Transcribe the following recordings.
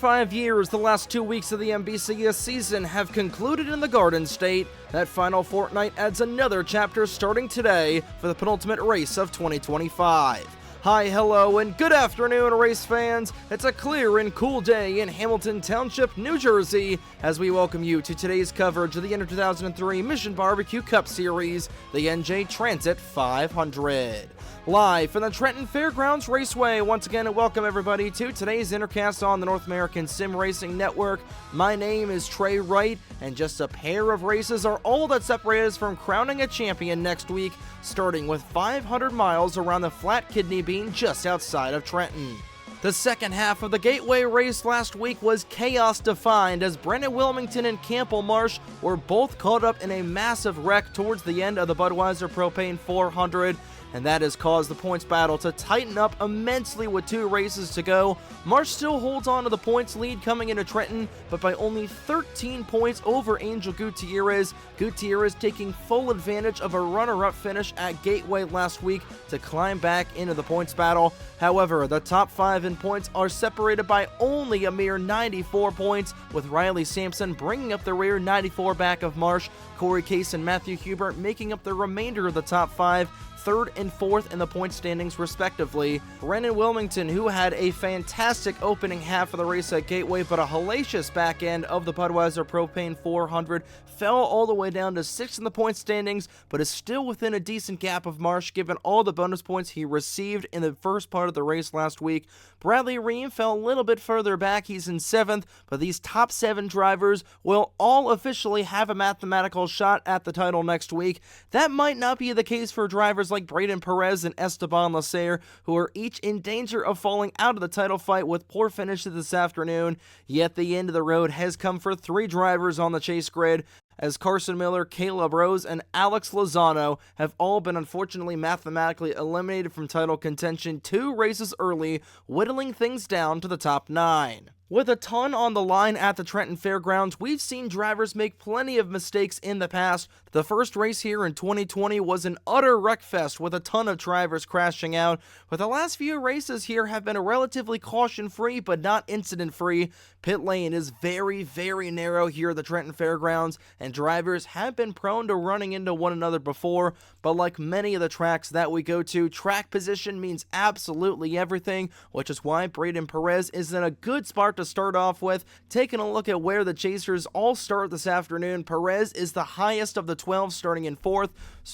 5 years, the last 2 weeks of the MBCS season have concluded in the Garden State. That final fortnight adds another chapter starting today for the penultimate race of 2025. Hi, hello, and good afternoon, race fans. It's a clear and cool day in Hamilton Township, New Jersey, as we welcome you to today's coverage of the NR2003 Mission BBQ Cup Series, the NJ Transit 500. Live from the Trenton Fairgrounds Raceway, once again, welcome everybody to today's Intercast on the North American Sim Racing Network. My name is Trey Wright, and just a pair of races are all that separate us from crowning a champion next week, starting with 500 miles around the Flat Kidney Bean just outside of Trenton. The second half of the Gateway race last week was chaos-defined as Brendan Wilmington and Campbell Marsh were both caught up in a massive wreck towards the end of the Budweiser Propane 400, and that has caused the points battle to tighten up immensely with 2 races to go. Marsh still holds on to the points lead coming into Trenton, but by only 13 points over Angel Gutierrez. Gutierrez taking full advantage of a runner-up finish at Gateway last week to climb back into the points battle. However, the top 5 in points are separated by only a mere 94 points, with Riley Sampson bringing up the rear 94 back of Marsh, Corey Case and Matthew Hubert making up the remainder of the top 5, 3rd and 4th in the point standings respectively. Brendan Wilmington, who had a fantastic opening half of the race at Gateway, but a hellacious back end of the Budweiser Propane 400, fell all the way down to 6th in the point standings, but is still within a decent gap of Marsh given all the bonus points he received in the first part of the race last week. Bradley Ream fell a little bit further back, he's in 7th, but these top 7 drivers will all officially have a mathematical shot at the title next week. That might not be the case for drivers like Braden Perez and Esteban Lacer, who are each in danger of falling out of the title fight with poor finishes this afternoon. Yet the end of the road has come for 3 drivers on the chase grid, as Carson Miller, Caleb Rose, and Alex Lozano have all been unfortunately mathematically eliminated from title contention 2 races early, whittling things down to the top 9. With a ton on the line at the Trenton Fairgrounds, we've seen drivers make plenty of mistakes in the past. The first race here in 2020 was an utter wreckfest with a ton of drivers crashing out, but the last few races here have been relatively caution-free but not incident-free. Pit lane is very, very narrow here at the Trenton Fairgrounds, and drivers have been prone to running into one another before, but like many of the tracks that we go to, track position means absolutely everything, which is why Braden Perez is in a good spot to start off with. Taking a look at where the chasers all start this afternoon, Perez is the highest of the 12, starting in 4th.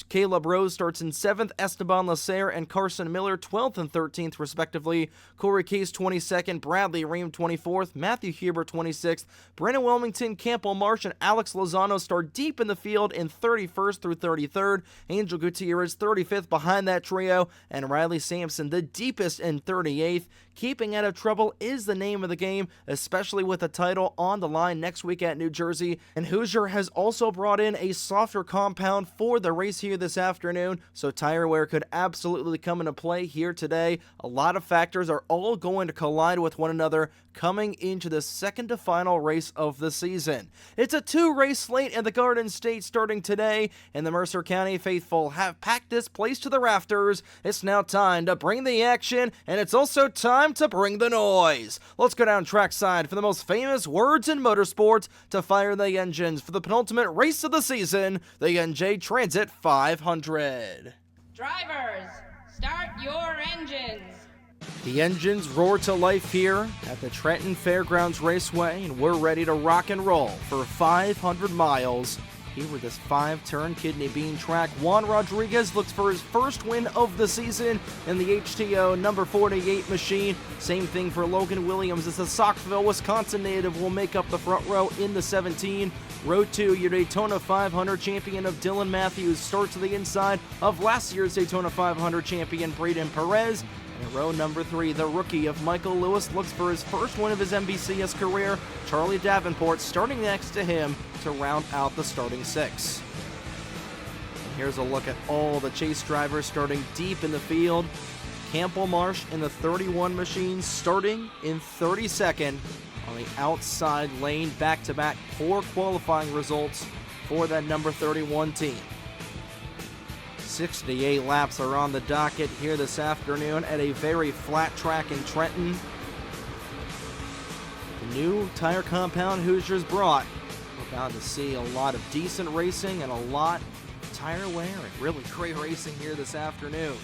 Caleb Rose starts in 7th, Esteban Lacer and Carson Miller 12th and 13th respectively. Corey Case 22nd, Bradley Ream 24th, Matthew Hubert 26th, Brendan Wilmington, Campbell Marsh, and Alex Lozano start deep in the field in 31st through 33rd. Angel Gutierrez 35th behind that trio, and Riley Sampson the deepest in 38th. Keeping out of trouble is the name of the game, especially with the title on the line next week at New Jersey. And Hoosier has also brought in a softer compound for the race here this afternoon, so tire wear could absolutely come into play here today. A lot of factors are all going to collide with one another coming into the second to final race of the season. It's a 2-race slate in the Garden State starting today, and the Mercer County faithful have packed this place to the rafters. It's now time to bring the action, and it's also time to bring the noise. Let's go down trackside for the most famous words in motorsports to fire the engines for the penultimate race of the season, the NJ Transit 500. Drivers, start your engines. The engines roar to life here at the Trenton Fairgrounds Raceway, and we're ready to rock and roll for 500 miles. Here with this 5-turn kidney bean track, Juan Rodriguez looks for his first win of the season in the HTO number 48 machine. Same thing for Logan Williams as the Saukville, Wisconsin native will make up the front row in the 17. Row 2, your Daytona 500 champion of Dylan Matthews starts to the inside of last year's Daytona 500 champion Braden Perez. And in row number 3, the rookie of Michael Lewis looks for his first win of his MBCS career, Charlie Davenport starting next to him to round out the starting 6. And here's a look at all the chase drivers starting deep in the field. Campbell Marsh in the 31 machine starting in 32nd on the outside lane, back-to-back poor qualifying results for that number 31 team. 68 laps are on the docket here this afternoon at a very flat track in Trenton. The new tire compound Hoosiers brought. We're about to see a lot of decent racing and a lot of tire wear and really great racing here this afternoon.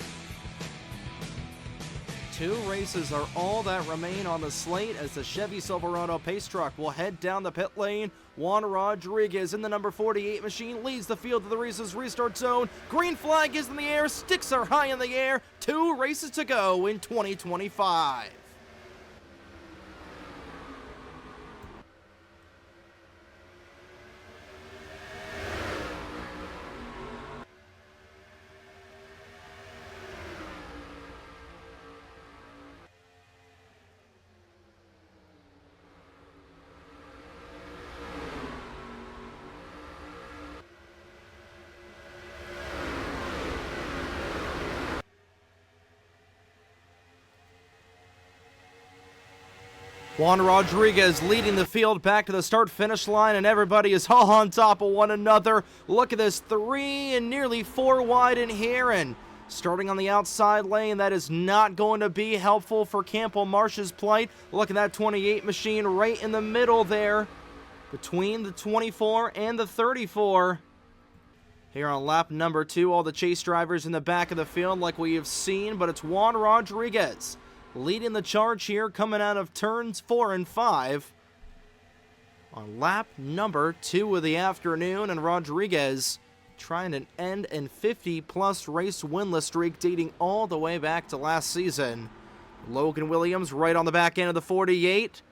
2 races are all that remain on the slate as the Chevy Silverado pace truck will head down the pit lane. Juan Rodriguez in the number 48 machine leads the field to the race's restart zone. Green flag is in the air, sticks are high in the air. 2 races to go in 2025. Juan Rodriguez leading the field back to the start-finish line, and everybody is all on top of one another. Look at this, 3 and nearly 4 wide in here, and starting on the outside lane, that is not going to be helpful for Campbell Marsh's plight. Look at that 28 machine right in the middle there, between the 24 and the 34. Here on lap number 2, all the chase drivers in the back of the field like we have seen, but it's Juan Rodriguez leading the charge here, coming out of turns 4 and 5 on lap number 2 of the afternoon, and Rodriguez trying an end and 50-plus race winless streak dating all the way back to last season. Logan Williams right on the back end of the 48,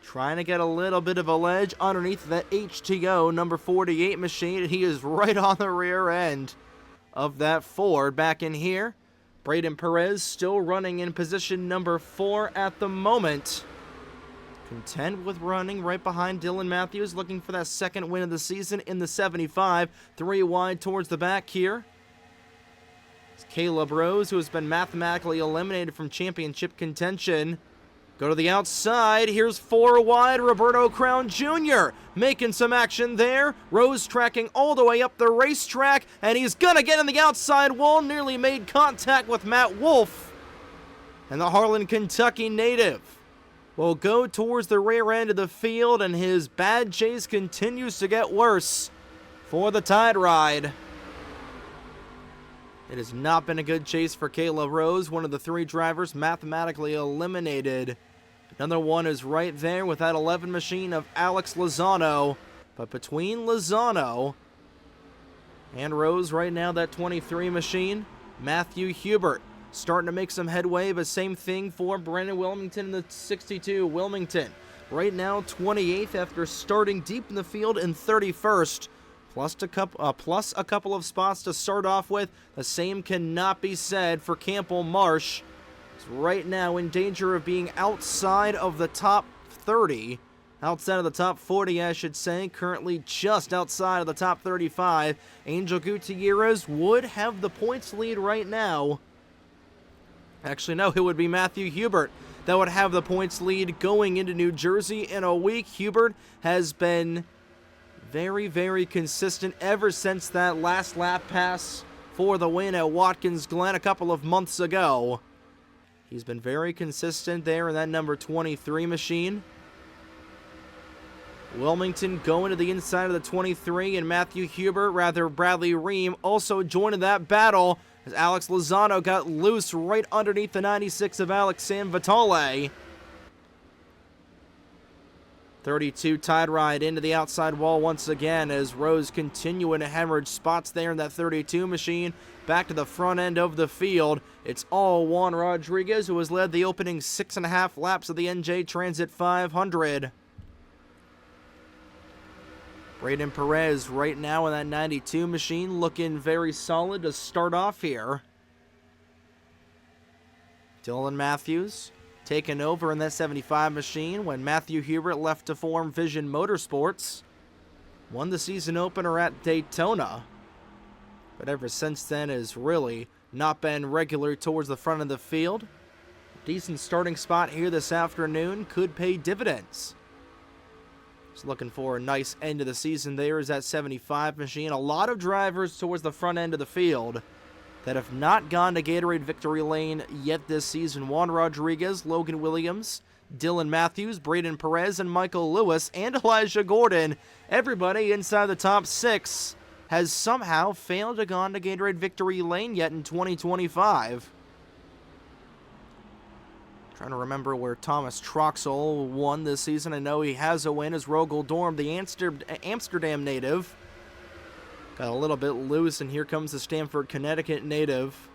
trying to get a little bit of a ledge underneath that HTO number 48 machine, and he is right on the rear end of that Ford back in here. Braden Perez still running in position number 4 at the moment. Content with running right behind Dylan Matthews, looking for that second win of the season in the 75. 3 wide towards the back here. It's Caleb Rose, who has been mathematically eliminated from championship contention. Go to the outside. Here's 4 wide. Roberto Crown Jr. making some action there. Rose tracking all the way up the racetrack, and he's going to get in the outside wall. Nearly made contact with Matt Wolf. And the Harlan, Kentucky native will go towards the rear end of the field, and his bad chase continues to get worse for the Tide Ride. It has not been a good chase for Caleb Rose, one of the 3 drivers mathematically eliminated. Another one is right there with that 11 machine of Alex Lozano. But between Lozano and Rose right now, that 23 machine, Matthew Hubert starting to make some headway, but same thing for Brandon Wilmington in the 62. Wilmington right now 28th after starting deep in the field in 31st. Plus a couple of spots to start off with. The same cannot be said for Campbell Marsh. He's right now in danger of being outside of the top 30. Outside of the top 40, I should say. Currently just outside of the top 35. Angel Gutierrez would have the points lead right now. Actually, no, it would be Matthew Hubert that would have the points lead going into New Jersey in a week. Hubert has been very, very consistent ever since that last lap pass for the win at Watkins Glen a couple of months ago. He's been very consistent there in that number 23 machine. Wilmington going to the inside of the 23, and Matthew Hubert, Bradley Ream, also joining that battle as Alex Lozano got loose right underneath the 96 of Alex Sanvitale. 32 Tide Ride into the outside wall once again as Rose continuing to hemorrhage spots there in that 32 machine. Back to the front end of the field. It's all Juan Rodriguez, who has led the opening 6.5 laps of the NJ Transit 500. Braden Perez right now in that 92 machine, looking very solid to start off here. Dylan Matthews taken over in that 75 machine when Matthew Hubert left to form Vision Motorsports. Won the season opener at Daytona, but ever since then has really not been regular towards the front of the field. Decent starting spot here this afternoon could pay dividends. Just looking for a nice end of the season there is that 75 machine. A lot of drivers towards the front end of the field that have not gone to Gatorade Victory Lane yet this season. Juan Rodriguez, Logan Williams, Dylan Matthews, Braden Perez, and Michael Lewis, and Elijah Gordon. Everybody inside the top 6 has somehow failed to go on to Gatorade Victory Lane yet in 2025. Trying to remember where Thomas Troxel won this season. I know he has a win as Rogel Dorm, the Amsterdam native. Got a little bit loose, and here comes the Stamford, Connecticut native.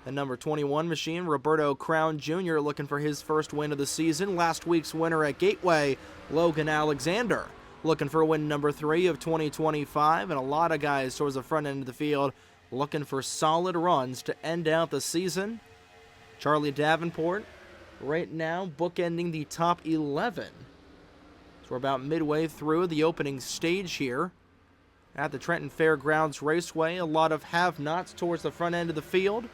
The number 21 machine, Roberto Crown Jr., looking for his first win of the season. Last week's winner at Gateway, Logan Alexander, looking for win number 3 of 2025. And a lot of guys towards the front end of the field looking for solid runs to end out the season. Charlie Davenport, right now, bookending the top 11. So we're about midway through the opening stage here at the Trenton Fairgrounds Raceway. A lot of have-nots towards the front end of the field.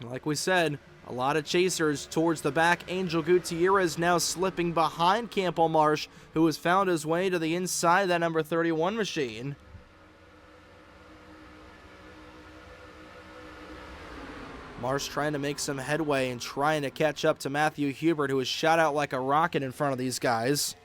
Like we said, a lot of chasers towards the back. Angel Gutierrez now slipping behind Campbell Marsh, who has found his way to the inside of that number 31 machine. Marsh trying to make some headway and trying to catch up to Matthew Hubert, who was shot out like a rocket in front of these guys.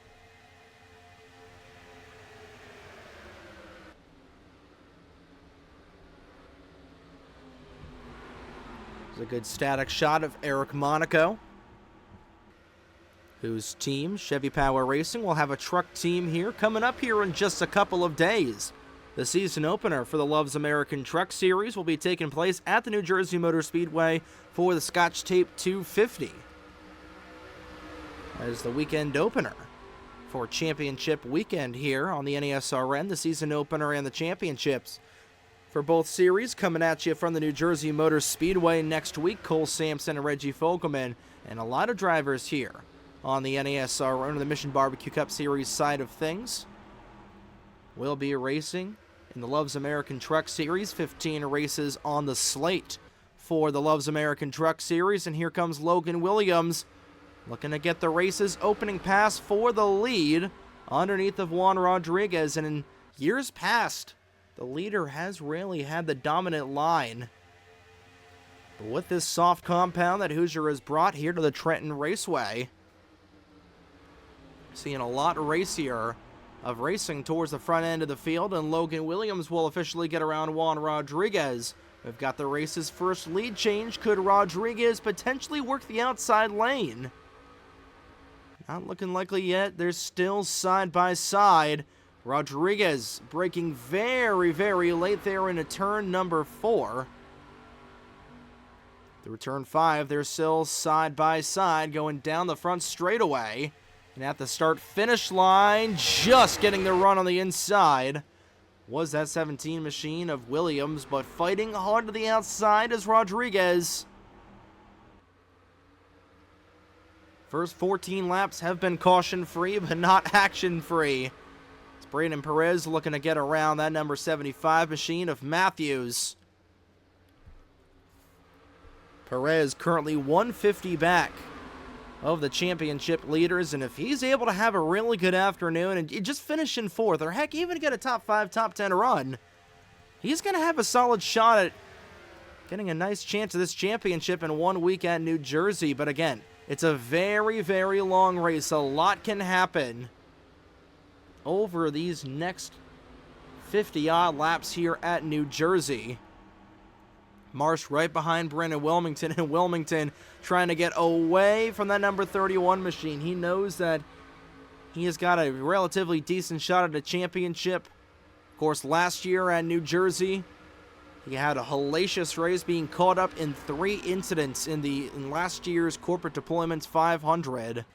There's a good static shot of Eric Monaco, whose team, Chevy Power Racing, will have a truck team here coming up here in just a couple of days. The season opener for the Loves American Truck Series will be taking place at the New Jersey Motor Speedway for the Scotch Tape 250. As the weekend opener for championship weekend here on the NASRN, the season opener and the championships for both series coming at you from the New Jersey Motor Speedway next week. Cole Sampson and Reggie Fogelman, and a lot of drivers here on the NASRN, the Mission Barbecue Cup Series side of things. We'll be racing in the Loves American Truck Series. 15 races on the slate for the Loves American Truck Series. And here comes Logan Williams looking to get the race's opening pass for the lead underneath of Juan Rodriguez. And in years past, the leader has really had the dominant line. But with this soft compound that Hoosier has brought here to the Trenton Raceway, seeing a lot racier of racing towards the front end of the field, and Logan Williams will officially get around Juan Rodriguez. We've got the race's first lead change. Could Rodriguez potentially work the outside lane? Not looking likely yet. They're still side by side. Rodriguez braking very, very late there into turn number 4. Through turn 5, they're still side by side going down the front straightaway. And at the start-finish line, just getting the run on the inside was that 17 machine of Williams, but fighting hard to the outside is Rodriguez. First 14 laps have been caution-free, but not action-free. It's Braden Perez looking to get around that number 75 machine of Matthews. Perez currently 150 back of the championship leaders, and if he's able to have a really good afternoon and just finish in 4th, or heck, even get a top 5, top 10 run, he's going to have a solid shot at getting a nice chance of this championship in 1 week at New Jersey. But again, it's a very, very long race. A lot can happen over these next 50-odd laps here at New Jersey. Marsh right behind Brennan Wilmington, and Wilmington trying to get away from that number 31 machine. He knows that he has got a relatively decent shot at a championship. Of course, last year at New Jersey, he had a hellacious race, being caught up in 3 incidents in last year's Corporate Deployments 500.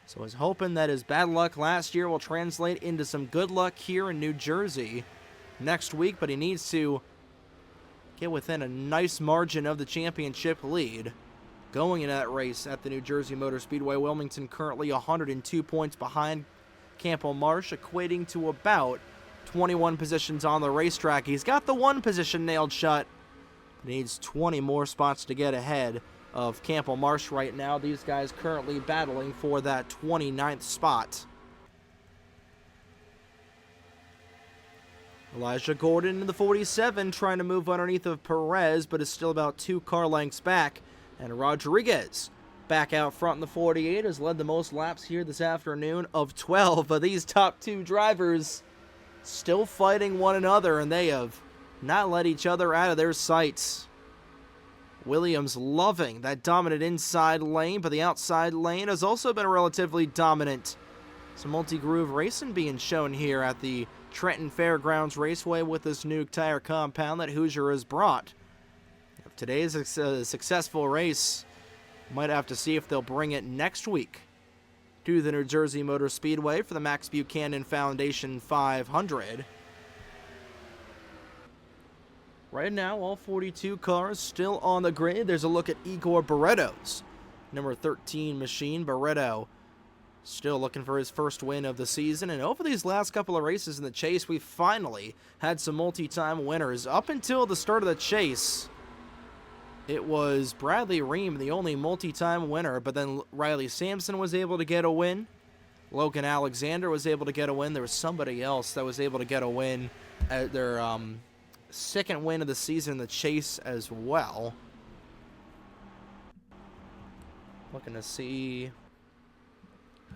So he's hoping that his bad luck last year will translate into some good luck here in New Jersey next week, but he needs to get within a nice margin of the championship lead going into that race at the New Jersey Motor Speedway. Wilmington currently 102 points behind Campbell Marsh, equating to about 21 positions on the racetrack. He's got the 1 position nailed shut. Needs 20 more spots to get ahead of Campbell Marsh right now. These guys currently battling for that 29th spot. Elijah Gordon in the 47 trying to move underneath of Perez, but is still about 2 car lengths back And Rodriguez back out front in the 48 has led the most laps here this afternoon of 12. But these top two drivers still fighting one another, and they have not let each other out of their sights. Williams loving that dominant inside lane, but the outside lane has also been relatively dominant. Some multi-groove racing being shown here at the Trenton Fairgrounds Raceway with this new tire compound that Hoosier has brought. If today is a successful race, might have to see if they'll bring it next week to the New Jersey Motor Speedway for the Max Buchanan Foundation 500. Right now, all 42 cars still on the grid. There's a look at Igor Barretto's number 13 machine. Barretto still looking for his first win of the season. And over these last couple of races in the chase, we finally had some multi-time winners. Up until the start of the chase, it was Bradley Ream, the only multi-time winner, but then Riley Sampson was able to get a win. Logan Alexander was able to get a win. There was somebody else that was able to get a win at their second win of the season in the chase as well. Looking to see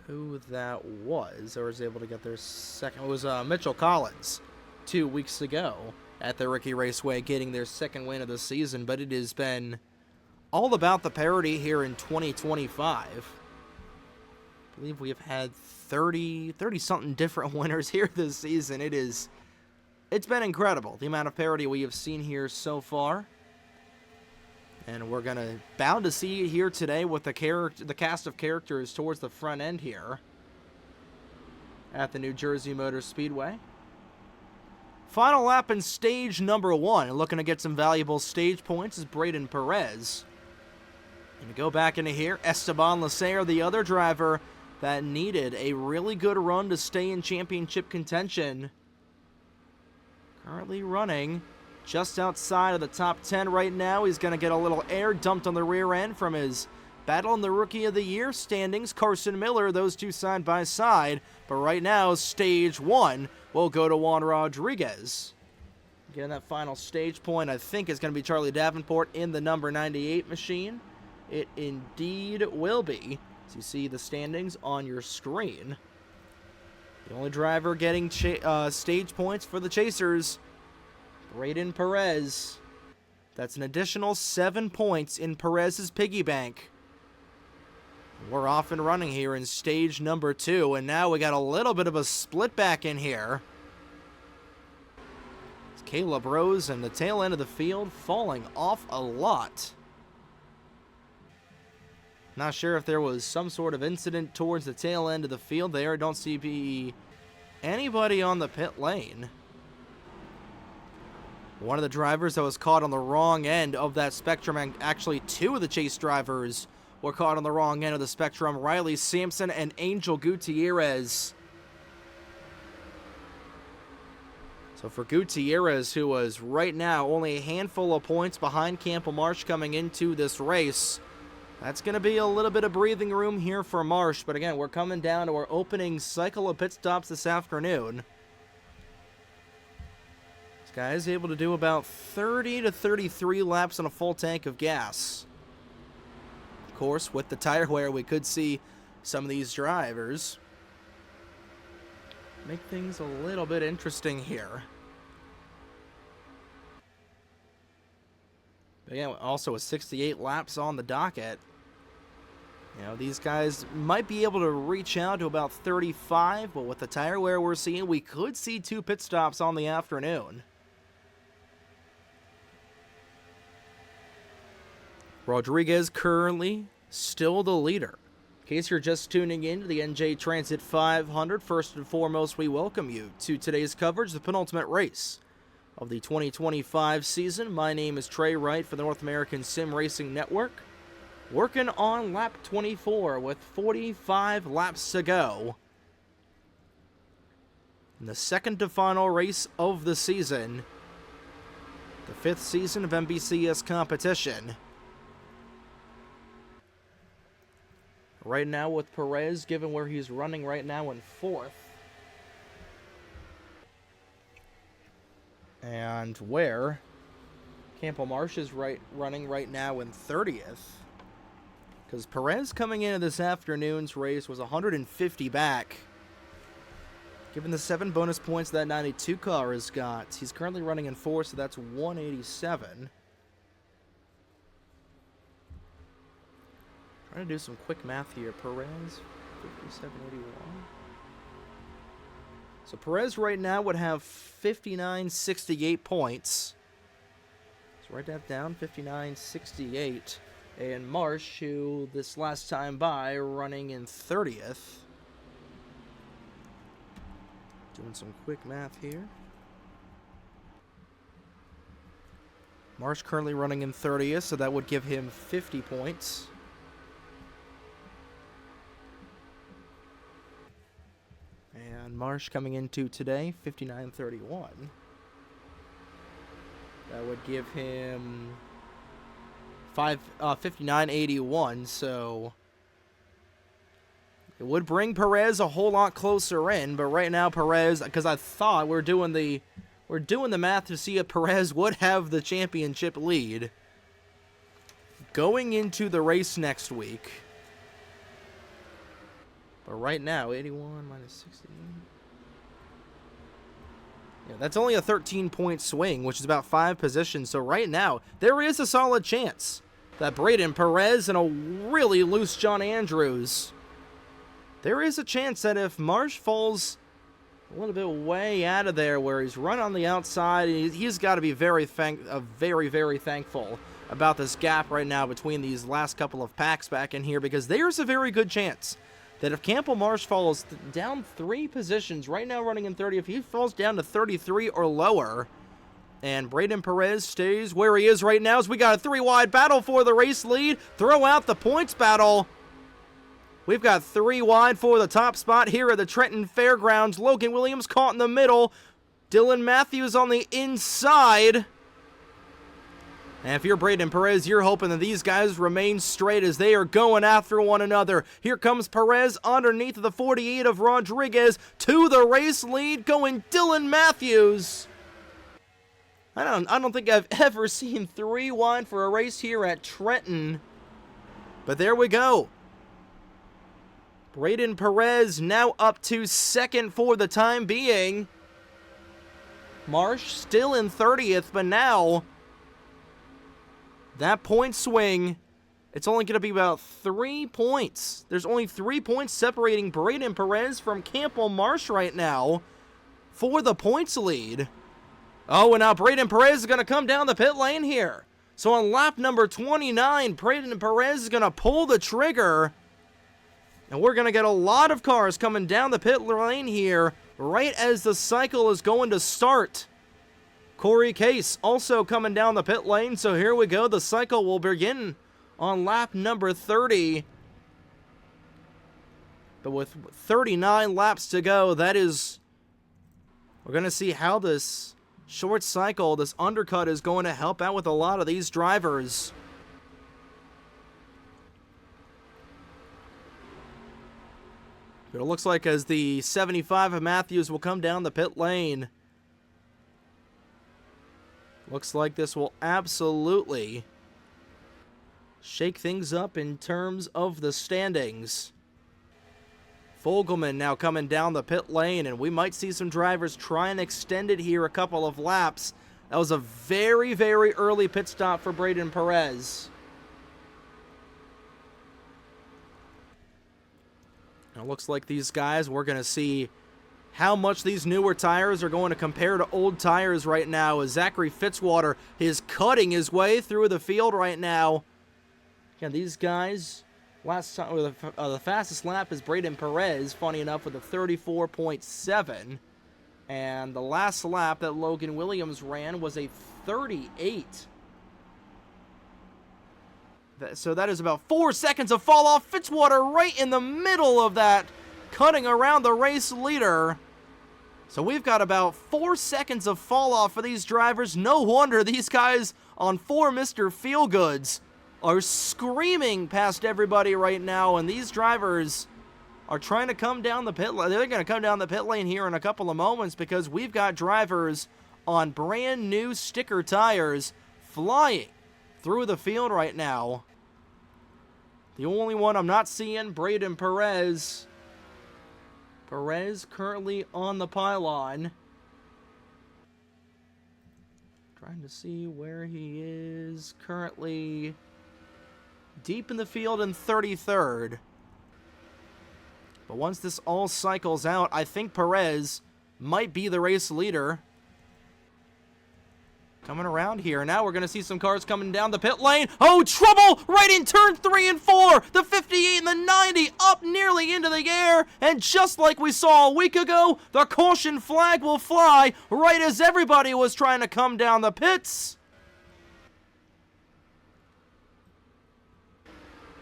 who that was, or was able to get their second. It was Mitchell Collins 2 weeks ago at the Ricky Raceway, getting their second win of the season. But it has been all about the parity here in 2025. I believe we have had 30-something different winners here this season. It's been incredible, the amount of parity we have seen here so far. And we're bound to see it here today with the cast of characters towards the front end here at the New Jersey Motor Speedway. Final lap in stage number 1. Looking to get some valuable stage points is Braden Perez. And to go back into here, Esteban Lasair, the other driver that needed a really good run to stay in championship contention. Currently running just outside of the top 10 right now. He's going to get a little air dumped on the rear end from his battle in the Rookie of the Year standings. Carson Miller, those two side by side. But right now, stage 1 will go to Juan Rodriguez. Getting that final stage point, I think, is going to be Charlie Davenport in the number 98 machine. It indeed will be. As you see the standings on your screen. The only driver getting stage points for the Chasers, Braden Perez. That's an additional 7 points in Perez's piggy bank. We're off and running here in stage number 2, and now we got a little bit of a split back in here. It's Caleb Rose and the tail end of the field falling off a lot. Not sure if there was some sort of incident towards the tail end of the field there. Don't see anybody on the pit lane. One of the drivers that was caught on the wrong end of that spectrum, and actually two of the chase drivers were caught on the wrong end of the spectrum. Riley Sampson and Angel Gutierrez. So for Gutierrez, who was right now only a handful of points behind Campbell Marsh coming into this race, that's going to be a little bit of breathing room here for Marsh. But again, we're coming down to our opening cycle of pit stops this afternoon. This guy is able to do about 30 to 33 laps on a full tank of gas. Of course, with the tire wear, we could see some of these drivers make things a little bit interesting here. But yeah, also with 68 laps on the docket, you know, these guys might be able to reach out to about 35, but with the tire wear we're seeing, we could see 2 pit stops on the afternoon. Rodriguez currently still the leader. In case you're just tuning in to the NJ Transit 500, first and foremost, we welcome you to today's coverage, the penultimate race of the 2025 season. My name is Trey Wright for the North American Sim Racing Network. Working on lap 24 with 45 laps to go. In the second to final race of the season, the 5th season of NBCS competition. Right now with Perez, given where he's running right now in 4th. And where Campbell Marsh is running right now in 30th. Because Perez coming into this afternoon's race was 150 back. Given the 7 bonus points that 92 car has got, he's currently running in 4, so that's 187. Trying to do some quick math here. Perez, 57.81. So Perez right now would have 59.68 points. So write that down, 59.68. And Marsh, who this last time by, running in 30th. Doing some quick math here. Marsh currently running in 30th, so that would give him 50 points. And Marsh coming into today, 59.31. That would give him 59.81, so it would bring Perez a whole lot closer in. But right now Perez, because I thought we're doing the math to see if Perez would have the championship lead going into the race next week. But right now, 81 minus 16. Yeah, that's only a 13-point swing, which is about 5 positions. So right now, there is a solid chance that Braden Perez and a really loose John Andrews, there is a chance that if Marsh falls a little bit way out of there where he's run on the outside, he's got to be very, very thankful about this gap right now between these last couple of packs back in here, because there's a very good chance that if Campbell Marsh falls down 3 positions, right now running in 30, if he falls down to 33 or lower, and Braden Perez stays where he is right now, as we got a 3-wide battle for the race lead, throw out the points battle. We've got 3 wide for the top spot here at the Trenton Fairgrounds. Logan Williams caught in the middle. Dylan Matthews on the inside. And if you're Braden Perez, you're hoping that these guys remain straight as they are going after one another. Here comes Perez underneath the 48 of Rodriguez to the race lead, going Dylan Matthews. I don't think I've ever seen 3 wide for a race here at Trenton. But there we go. Braden Perez now up to second for the time being. Marsh still in 30th, but now that point swing, it's only going to be about 3 points. There's only 3 points separating Braden Perez from Campbell Marsh right now for the points lead. Oh, and now Braden Perez is going to come down the pit lane here. So on lap number 29, Braden Perez is going to pull the trigger. And we're going to get a lot of cars coming down the pit lane here right as the cycle is going to start. Corey Case also coming down the pit lane, so here we go. The cycle will begin on lap number 30. But with 39 laps to go, we're going to see how this short cycle, this undercut, is going to help out with a lot of these drivers. But it looks like as the 75 of Matthews will come down the pit lane, looks like this will absolutely shake things up in terms of the standings. Fogelman now coming down the pit lane, and we might see some drivers try and extend it here a couple of laps. That was a very, very early pit stop for Braden Perez. Now it looks like these guys, we're going to see how much these newer tires are going to compare to old tires right now, as Zachary Fitzwater is cutting his way through the field right now. Yeah, these guys, last time, the fastest lap is Braden Perez, funny enough, with a 34.7. And the last lap that Logan Williams ran was a 38. So that is about 4 seconds of fall off. Fitzwater right in the middle of that, cutting around the race leader. So we've got about 4 seconds of fall off for these drivers. No wonder these guys on 4 Mr. Feelgoods are screaming past everybody right now, and these drivers are trying to come down the pit lane. They're going to come down the pit lane here in a couple of moments, because we've got drivers on brand new sticker tires flying through the field right now. The only one I'm not seeing, Braden Perez. Perez currently on the pylon. Trying to see where he is. Currently deep in the field in 33rd. But once this all cycles out, I think Perez might be the race leader. Coming around here. Now we're going to see some cars coming down the pit lane. Oh, trouble! Right in turn 3 and 4. The 58 and the 90 up nearly into the air. And just like we saw a week ago, the caution flag will fly right as everybody was trying to come down the pits.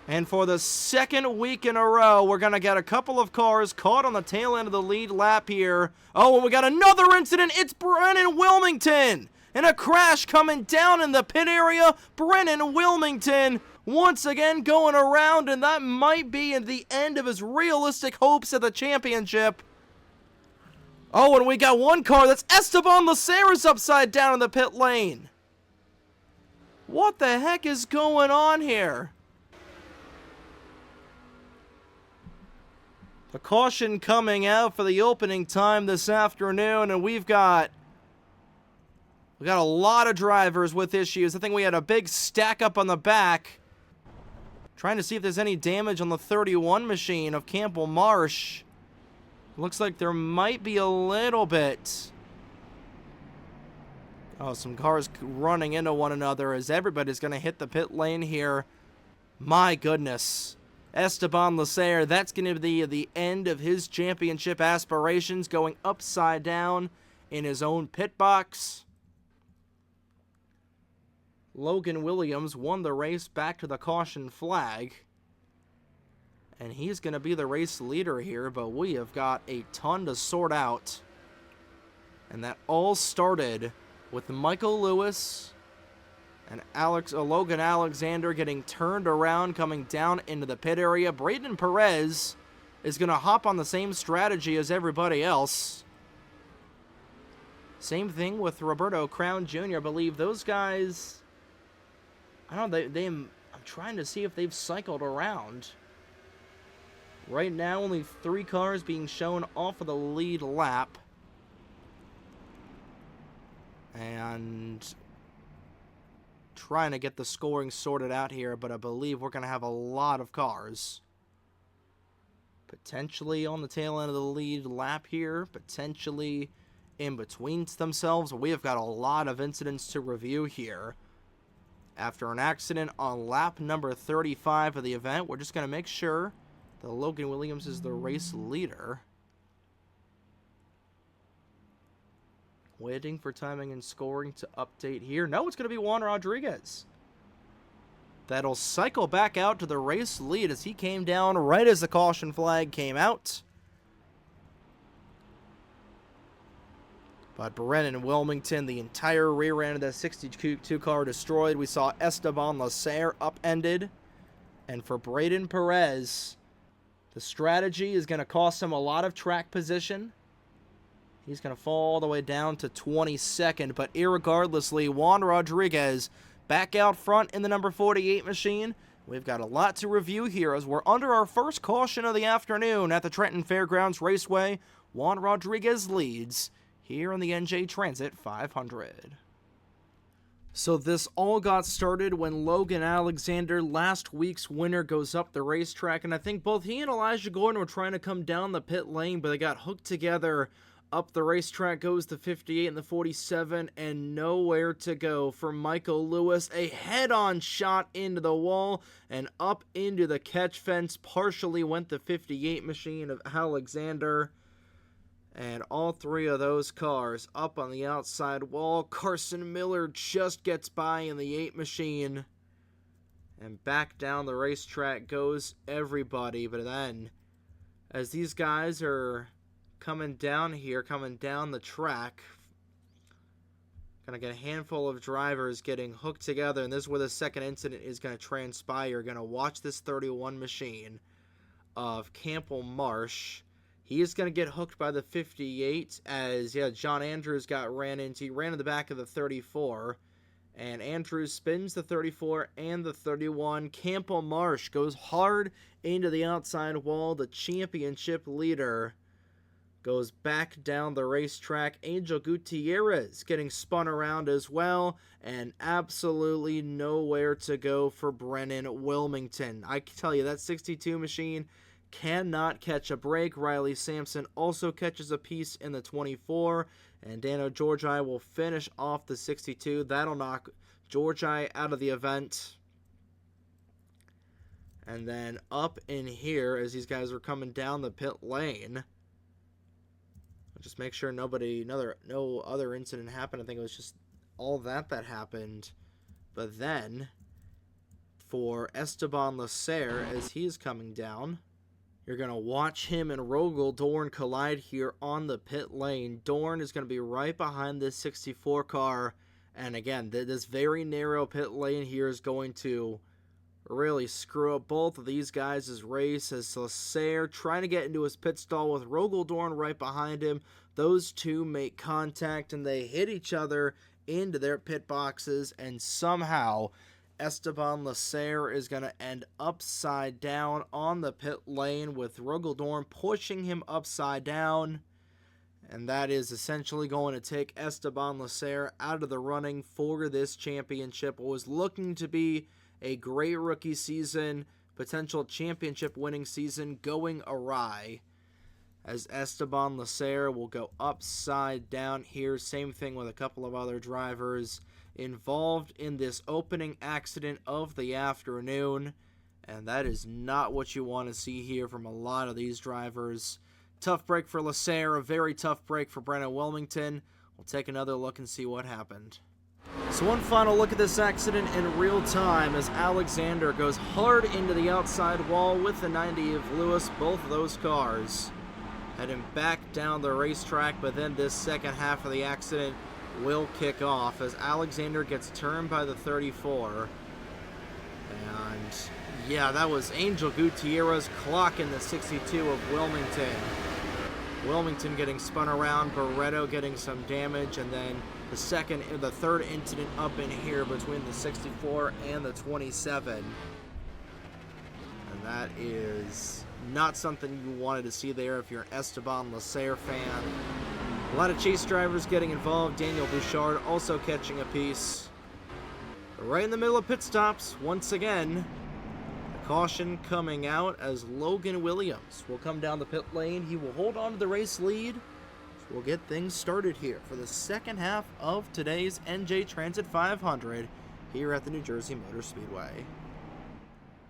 And for the second week in a row, we're going to get a couple of cars caught on the tail end of the lead lap here. Oh, and we got another incident. It's Brennan Wilmington. And a crash coming down in the pit area. Brennan Wilmington once again going around, and that might be at the end of his realistic hopes at the championship. Oh, and we got one car. That's Esteban Lacerra's upside down in the pit lane. What the heck is going on here? A caution coming out for the opening time this afternoon, and we got a lot of drivers with issues. I think we had a big stack up on the back. Trying to see if there's any damage on the 31 machine of Campbell Marsh. Looks like there might be a little bit. Oh, some cars running into one another as everybody's going to hit the pit lane here. My goodness. Esteban Lacerra, that's going to be the end of his championship aspirations, going upside down in his own pit box. Logan Williams won the race back to the caution flag. And he's going to be the race leader here, but we have got a ton to sort out. And that all started with Michael Lewis and Logan Alexander getting turned around, coming down into the pit area. Braden Perez is going to hop on the same strategy as everybody else. Same thing with Roberto Crown Jr. I believe those guys, I don't know, I'm trying to see if they've cycled around. Right now, only 3 cars being shown off of the lead lap. And trying to get the scoring sorted out here, but I believe we're going to have a lot of cars potentially on the tail end of the lead lap here, potentially in between themselves. We have got a lot of incidents to review here. After an accident on lap number 35 of the event, we're just going to make sure that Logan Williams is the race leader. Waiting for timing and scoring to update here. No, it's going to be Juan Rodriguez. That'll cycle back out to the race lead as he came down right as the caution flag came out. But Brennan Wilmington, the entire rear end of that 62 car destroyed. We saw Esteban Lacerra upended. And for Braden Perez, the strategy is going to cost him a lot of track position. He's going to fall all the way down to 22nd, but irregardlessly, Juan Rodriguez back out front in the number 48 machine. We've got a lot to review here as we're under our first caution of the afternoon at the Trenton Fairgrounds Raceway. Juan Rodriguez leads here on the NJ Transit 500. So this all got started when Logan Alexander, last week's winner, goes up the racetrack, and I think both he and Elijah Gordon were trying to come down the pit lane, but they got hooked together. Up the racetrack goes the 58 and the 47, and nowhere to go for Michael Lewis. A head-on shot into the wall and up into the catch fence. Partially went the 58 machine of Alexander. And all 3 of those cars up on the outside wall. Carson Miller just gets by in the 8 machine. And back down the racetrack goes everybody. But then, as these guys are coming down here, coming down the track, gonna get a handful of drivers getting hooked together, and this is where the second incident is gonna transpire. Gonna watch this 31 machine of Campbell Marsh. He is gonna get hooked by the 58 as John Andrews ran into the back of the 34, And Andrews spins the 34 and the 31. Campbell Marsh goes hard into the outside wall. The championship leader goes back down the racetrack. Angel Gutierrez getting spun around as well. And absolutely nowhere to go for Brennan Wilmington. I can tell you, that 62 machine cannot catch a break. Riley Sampson also catches a piece in the 24. And Dano Georgi will finish off the 62. That'll knock Georgi out of the event. And then up in here, as these guys are coming down the pit lane, just make sure no other incident happened. I think it was just all that happened. But then, for Esteban Lasser, as he is coming down, you're going to watch him and Rogel Dorn collide here on the pit lane. Dorn is going to be right behind this 64 car. And again, this very narrow pit lane here is going to really screw up both of these guys' race, as Lasser trying to get into his pit stall with Rogel Dorn right behind him. Those two make contact and they hit each other into their pit boxes, and somehow Esteban Lasser is going to end upside down on the pit lane with Rogel Dorn pushing him upside down. And that is essentially going to take Esteban Lasser out of the running for this championship. What was looking to be a great rookie season, potential championship winning season, going awry, as Esteban Lasser will go upside down here. Same thing with a couple of other drivers involved in this opening accident of the afternoon, and that is not what you want to see here from a lot of these drivers. Tough break for Lasser, a very tough break for Brennan Wilmington. We'll take another look and see what happened. So one final look at this accident in real time as Alexander goes hard into the outside wall with the 90 of Lewis. Both of those cars heading back down the racetrack, but then this second half of the accident will kick off as Alexander gets turned by the 34. And yeah, that was Angel Gutierrez clocking the 62 of Wilmington. Wilmington getting spun around, Barreto getting some damage, and then the third incident up in here between the 64 and the 27. And that is not something you wanted to see there if you're an Esteban Lasser fan. A lot of chase drivers getting involved. Daniel Bouchard also catching a piece. Right in the middle of pit stops, once again, the caution coming out as Logan Williams will come down the pit lane. He will hold on to the race lead. So we'll get things started here for the second half of today's NJ Transit 500 here at the New Jersey Motor Speedway.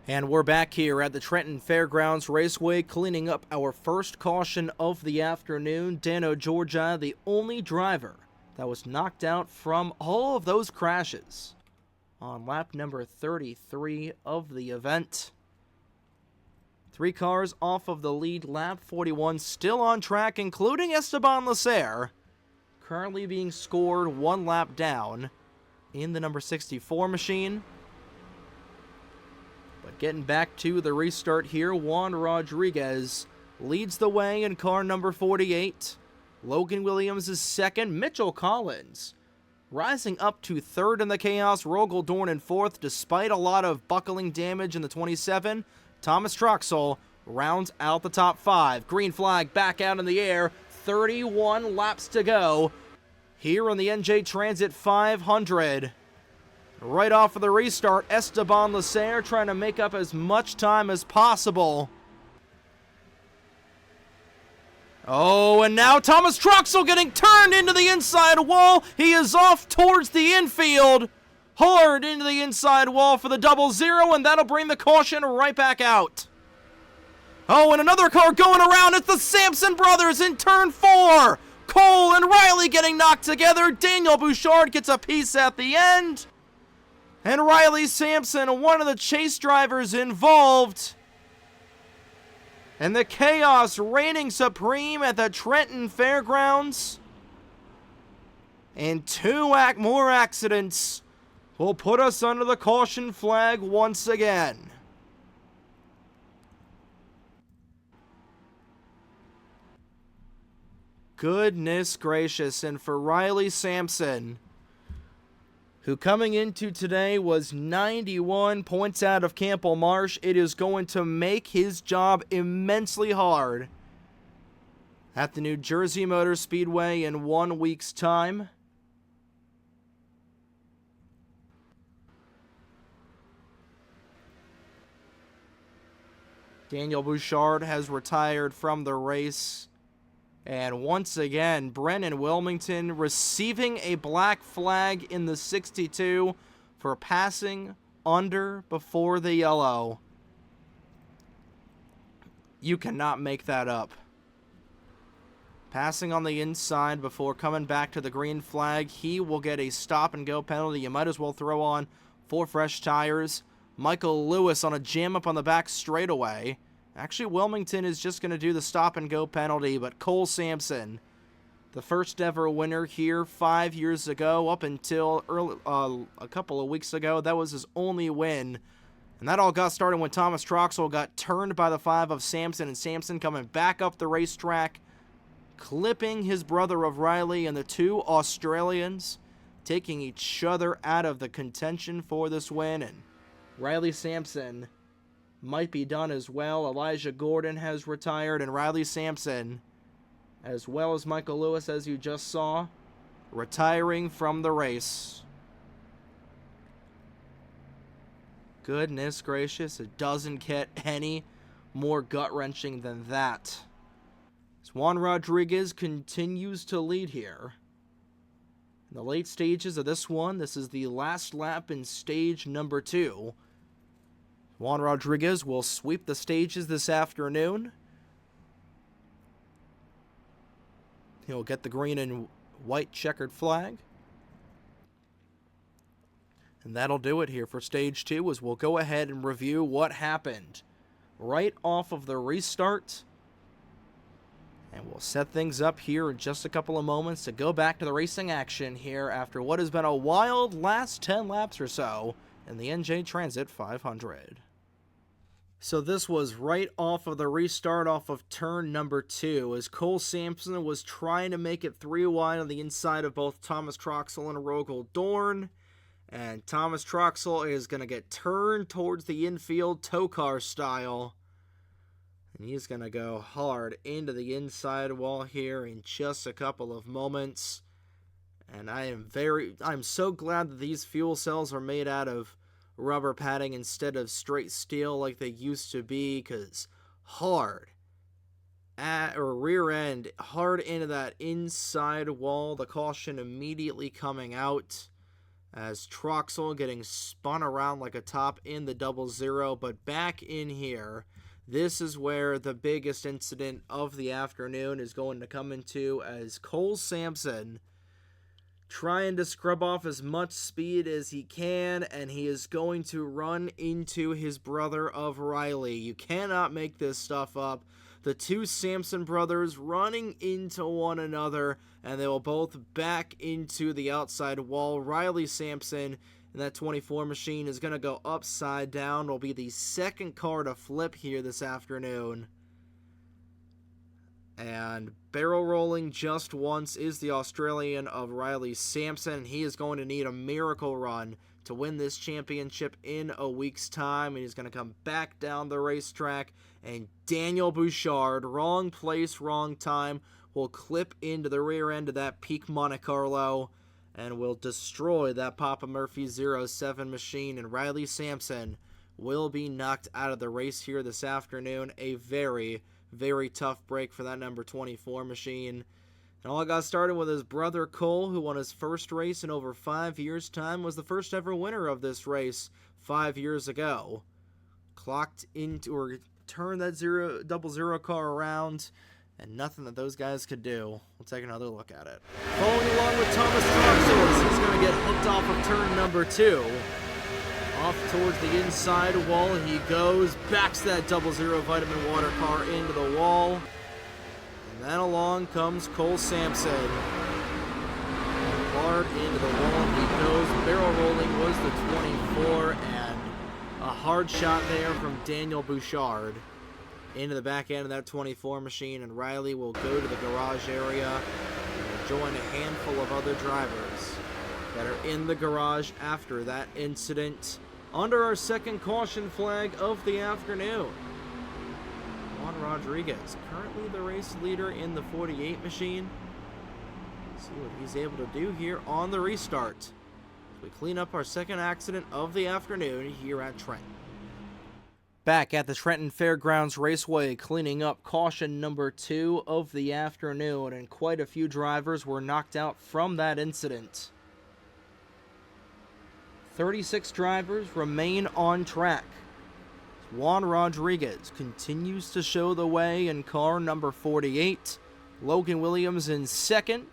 And we're back here at the Trenton Fairgrounds Raceway, cleaning up our first caution of the afternoon. Dano Georgi, the only driver that was knocked out from all of those crashes on lap number 33 of the event. 3 cars off of the lead. Lap 41 still on track, including Esteban Lasser, currently being scored 1 lap down in the number 64 machine. But getting back to the restart here, Juan Rodriguez leads the way in car number 48. Logan Williams is second. Mitchell Collins rising up to third in the chaos. Rogel Dorn in fourth, despite a lot of buckling damage in the 27. Thomas Troxel rounds out the top 5. Green flag back out in the air. 31 laps to go here on the NJ Transit 500. Right off of the restart, Esteban Lasser trying to make up as much time as possible. Oh, and now Thomas Troxel getting turned into the inside wall. He is off towards the infield. Hard into the inside wall for the 00, and that'll bring the caution right back out. Oh, and another car going around. It's the Sampson brothers in turn 4. Cole and Riley getting knocked together. Daniel Bouchard gets a piece at the end. And Riley Sampson, one of the chase drivers involved. And the chaos reigning supreme at the Trenton Fairgrounds. And 2 more accidents will put us under the caution flag once again. Goodness gracious, and for Riley Sampson, who coming into today was 91 points out of Campbell Marsh. It is going to make his job immensely hard at the New Jersey Motor Speedway in 1 week's time. Daniel Bouchard has retired from the race. And once again, Brennan Wilmington receiving a black flag in the 62 for passing under before the yellow. You cannot make that up. Passing on the inside before coming back to the green flag, he will get a stop and go penalty. You might as well throw on 4 fresh tires. Michael Lewis on a jam up on the back straightaway. Actually, Wilmington is just going to do the stop and go penalty, but Cole Sampson, the first ever winner here 5 years ago, up until a couple of weeks ago, that was his only win. And that all got started when Thomas Troxell got turned by the 5 of Sampson, and Sampson coming back up the racetrack, clipping his brother of Riley, and the 2 Australians taking each other out of the contention for this win. And Riley Sampson might be done as well. Elijah Gordon has retired, and Riley Sampson, as well as Michael Lewis, as you just saw, retiring from the race. Goodness gracious, it doesn't get any more gut-wrenching than that. As Juan Rodriguez continues to lead here. In the late stages of this one, this is the last lap in stage number 2. Juan Rodriguez will sweep the stages this afternoon. He'll get the green and white checkered flag. And that'll do it here for stage 2, as we'll go ahead and review what happened right off of the restart. And we'll set things up here in just a couple of moments to go back to the racing action here after what has been a wild last 10 laps or so in the NJ Transit 500. So this was right off of the restart off of turn number 2, as Cole Sampson was trying to make it 3 wide on the inside of both Thomas Troxell and Rogel Dorn. And Thomas Troxell is going to get turned towards the infield tow car style. And he's going to go hard into the inside wall here in just a couple of moments. And I'm so glad that these fuel cells are made out of rubber padding instead of straight steel like they used to be, because hard rear end hard into that inside wall, the caution immediately coming out as Troxell getting spun around like a top in the 00. But back in here, this is where the biggest incident of the afternoon is going to come into, as Cole Sampson trying to scrub off as much speed as he can, and he is going to run into his brother of Riley. You cannot make this stuff up. The 2 Sampson brothers running into one another, and they will both back into the outside wall. Riley Sampson in that 24 machine is going to go upside down. Will be the second car to flip here this afternoon. And barrel rolling just once is the Australian of Riley Sampson. He is going to need a miracle run to win this championship in a week's time. And he's going to come back down the racetrack. And Daniel Bouchard, wrong place, wrong time, will clip into the rear end of that Peak Monte Carlo and will destroy that Papa Murphy 07 machine. And Riley Sampson will be knocked out of the race here this afternoon. A very tough break for that number 24 machine. And all got started with his brother Cole, who won his first race in over 5 years' time, was the first ever winner of this race 5 years ago. Clocked into, or turned that 00 car around, and nothing that those guys could do. We'll take another look at it. Following along with Thomas Troxell, he's going to get hooked off of turn number 2. Off towards the inside wall he goes, backs that 00 vitamin water car into the wall. And then along comes Cole Sampson. Hard into the wall he goes. Barrel rolling was the 24, and a hard shot there from Daniel Bouchard into the back end of that 24 machine, and Riley will go to the garage area and will join a handful of other drivers that are in the garage after that incident under our second caution flag of the afternoon. Juan Rodriguez, currently the race leader in the 48 machine. See what he's able to do here on the restart as we clean up our second accident of the afternoon here at Trenton. Back at the Trenton Fairgrounds Raceway, cleaning up caution number 2 of the afternoon, and quite a few drivers were knocked out from that incident. 36 drivers remain on track. Juan Rodriguez continues to show the way in car number 48. Logan Williams in second.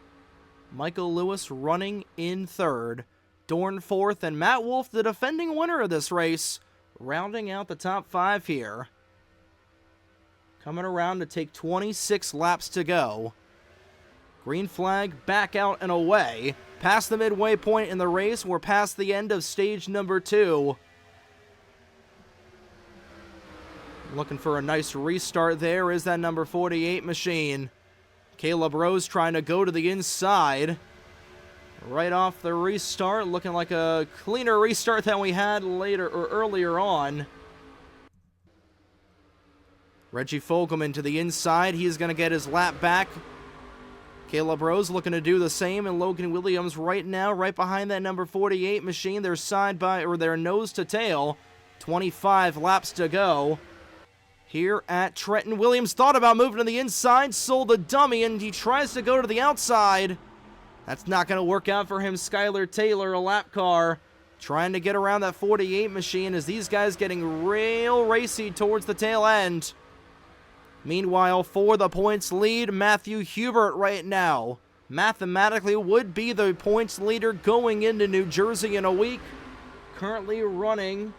Michael Lewis running in third. Dorn fourth, and Matt Wolf, the defending winner of this race, rounding out the top 5 here. Coming around to take 26 laps to go. Green flag back out and away. Past the midway point in the race, we're past the end of stage number 2. Looking for a nice restart there is that number 48 machine. Caleb Rose trying to go to the inside. Right off the restart, looking like a cleaner restart than we had earlier on. Reggie Fogelman to the inside. He's going to get his lap back. Caleb Rose looking to do the same, and Logan Williams right now, right behind that number 48 machine. They're they're nose to tail. 25 laps to go. Here at Trenton, Williams thought about moving to the inside, sold the dummy, and he tries to go to the outside. That's not going to work out for him. Skylar Taylor, a lap car, trying to get around that 48 machine as these guys getting real racy towards the tail end. Meanwhile, for the points lead, Matthew Hubert right now mathematically would be the points leader going into New Jersey in a week. Currently running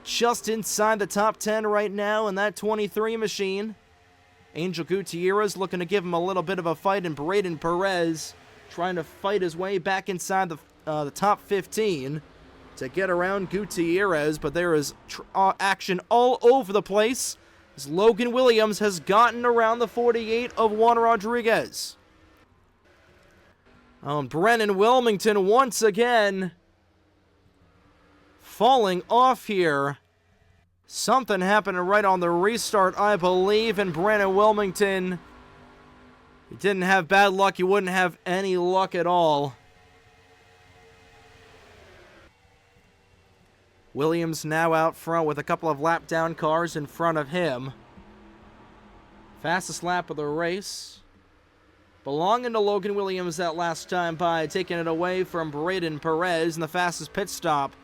just inside the top 10 right now in that 23 machine. Angel Gutierrez looking to give him a little bit of a fight, and Braden Perez trying to fight his way back inside the top 15 to get around Gutierrez, but there is action all over the place as Logan Williams has gotten around the 48 of Juan Rodriguez. Brennan Wilmington once again falling off here. Something happened right on the restart, I believe, and Brennan Wilmington, he didn't have bad luck. He wouldn't have any luck at all. Williams now out front with a couple of lap down cars in front of him. Fastest lap of the race belonging to Logan Williams that last time by, taking it away from Braden Perez, and the fastest pit stop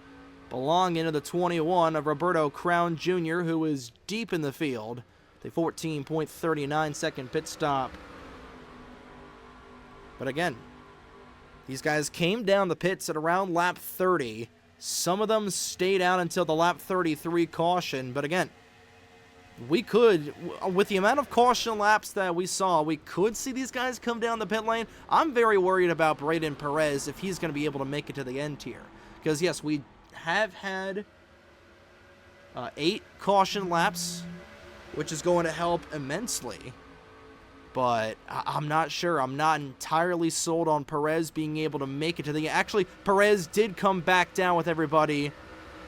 belonging to the 21 of Roberto Crown Jr., who is deep in the field. The 14.39 second pit stop. But again, these guys came down the pits at around lap 30. Some of them stayed out until the lap 33 caution. But again, we could, with the amount of caution laps that we saw, we could see these guys come down the pit lane. I'm very worried about Braden Perez if he's going to be able to make it to the end here. Because yes, we have had 8 caution laps, which is going to help immensely. But I'm not sure. I'm not entirely sold on Perez being able to make it to the... Actually, Perez did come back down with everybody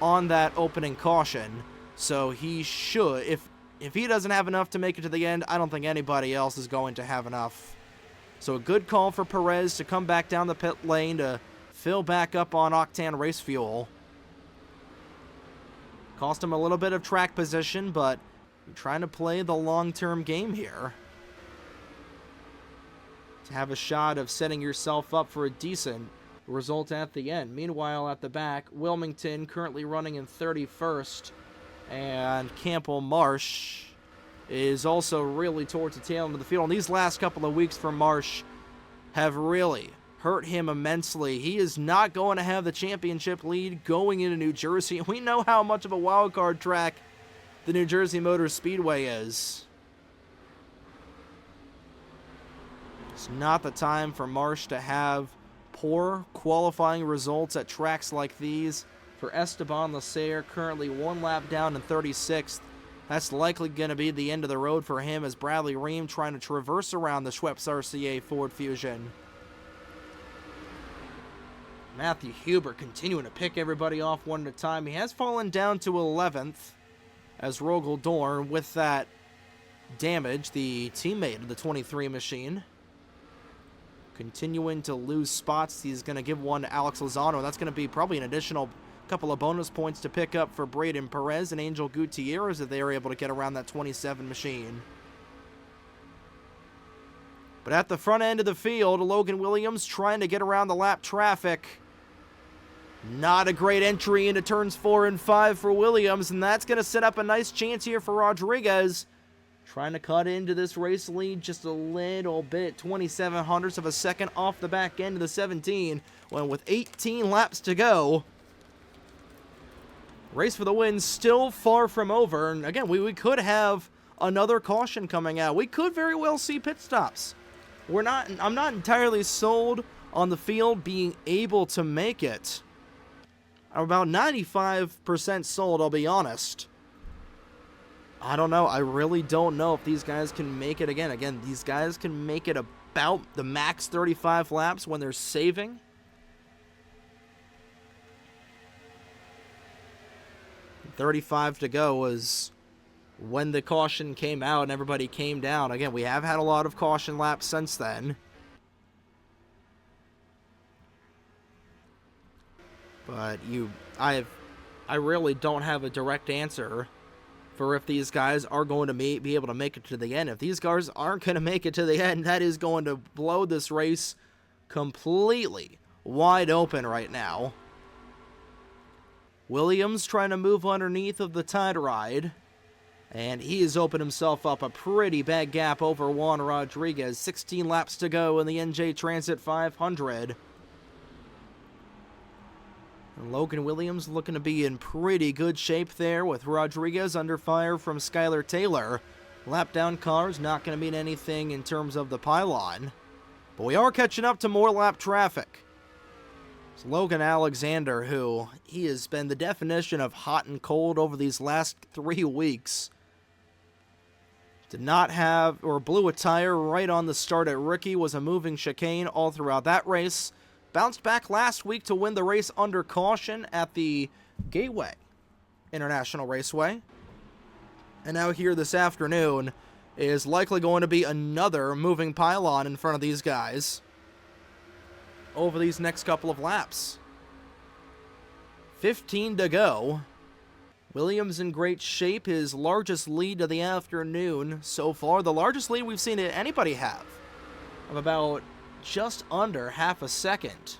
on that opening caution. So he should... If he doesn't have enough to make it to the end, I don't think anybody else is going to have enough. So a good call for Perez to come back down the pit lane to fill back up on octane race fuel. Cost him a little bit of track position, but you're trying to play the long-term game here to have a shot of setting yourself up for a decent result at the end. Meanwhile, at the back, Wilmington currently running in 31st, and Campbell Marsh is also really towards the tail end of the field. And these last couple of weeks for Marsh have really hurt him immensely. He is not going to have the championship lead going into New Jersey. We know how much of a wild card track the New Jersey Motor Speedway is. It's not the time for Marsh to have poor qualifying results at tracks like these. For Esteban Lasair, currently 1 lap down in 36th. That's likely going to be the end of the road for him as Bradley Ream trying to traverse around the Schweppes RCA Ford Fusion. Matthew Huber continuing to pick everybody off one at a time. He has fallen down to 11th as Rogel Dorn, with that damage, the teammate of the 23 machine, continuing to lose spots. He's going to give one to Alex Lozano. That's going to be probably an additional couple of bonus points to pick up for Braden Perez and Angel Gutierrez if they are able to get around that 27 machine. But at the front end of the field, Logan Williams trying to get around the lap traffic. Not a great entry into turns 4 and 5 for Williams, and that's going to set up a nice chance here for Rodriguez. Trying to cut into this race lead just a little bit, 27 hundredths of a second off the back end of the 17, when with 18 laps to go, race for the win still far from over. And again, we could have another caution coming out. We could very well see pit stops. I'm not entirely sold on the field being able to make it. I'm about 95% sold, I'll be honest. I don't know. I really don't know if these guys can make it again. Again, these guys can make it about the max 35 laps when they're saving. .35 to go was when the caution came out and everybody came down. Again, we have had a lot of caution laps since then. But I really don't have a direct answer for if these guys are going to be able to make it to the end. If these guys aren't going to make it to the end, that is going to blow this race completely wide open right now. Williams trying to move underneath of the Tide Ride, and he has opened himself up a pretty bad gap over Juan Rodriguez. 16 laps to go in the NJ Transit 500. And Logan Williams looking to be in pretty good shape there, with Rodriguez under fire from Skylar Taylor. Lap down cars not going to mean anything in terms of the pylon, but we are catching up to more lap traffic. It's Logan Alexander, who he has been the definition of hot and cold over these last 3 weeks. Did not have, or blew a tire right on the start at Ricky, was a moving chicane all throughout that race. Bounced back last week to win the race under caution at the Gateway International Raceway. And now here this afternoon is likely going to be another moving pylon in front of these guys over these next couple of laps. 15 to go. Williams in great shape, his largest lead of the afternoon so far. The largest lead we've seen anybody have, of about just under half a second.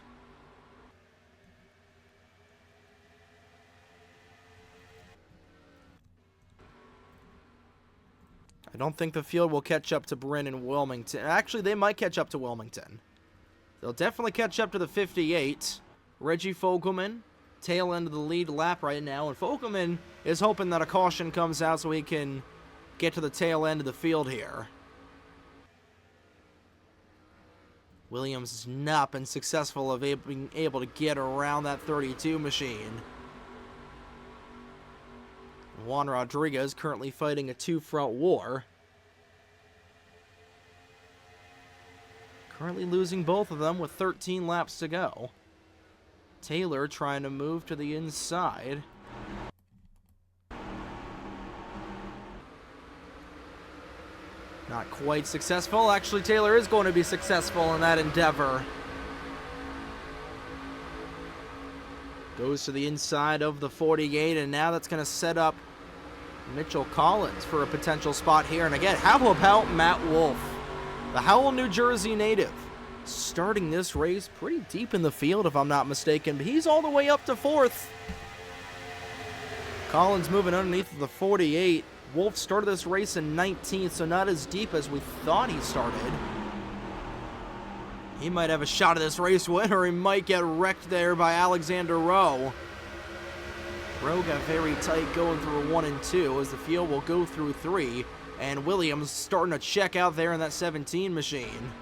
I don't think the field will catch up to Bryn and Wilmington. Actually, they might catch up to Wilmington. They'll definitely catch up to the 58. Reggie Fogelman, tail end of the lead lap right now, and Fogelman is hoping that a caution comes out so he can get to the tail end of the field here. Williams has not been successful of being able to get around that 32 machine. Juan Rodriguez currently fighting a two-front war. Currently losing both of them with 13 laps to go. Taylor trying to move to the inside. Not quite successful. Actually, Taylor is going to be successful in that endeavor. Goes to the inside of the 48, and now that's going to set up Mitchell Collins for a potential spot here. And again, how about Matt Wolf, the Howell, New Jersey native, starting this race pretty deep in the field, if I'm not mistaken, but he's all the way up to 4th. Collins moving underneath of the 48. Wolf started this race in 19th, so not as deep as we thought he started. He might have a shot at this race win, or he might get wrecked there by Alexander Rowe. Rowe got very tight going through 1 and 2, as the field will go through 3, and Williams starting to check out there in that 17 machine.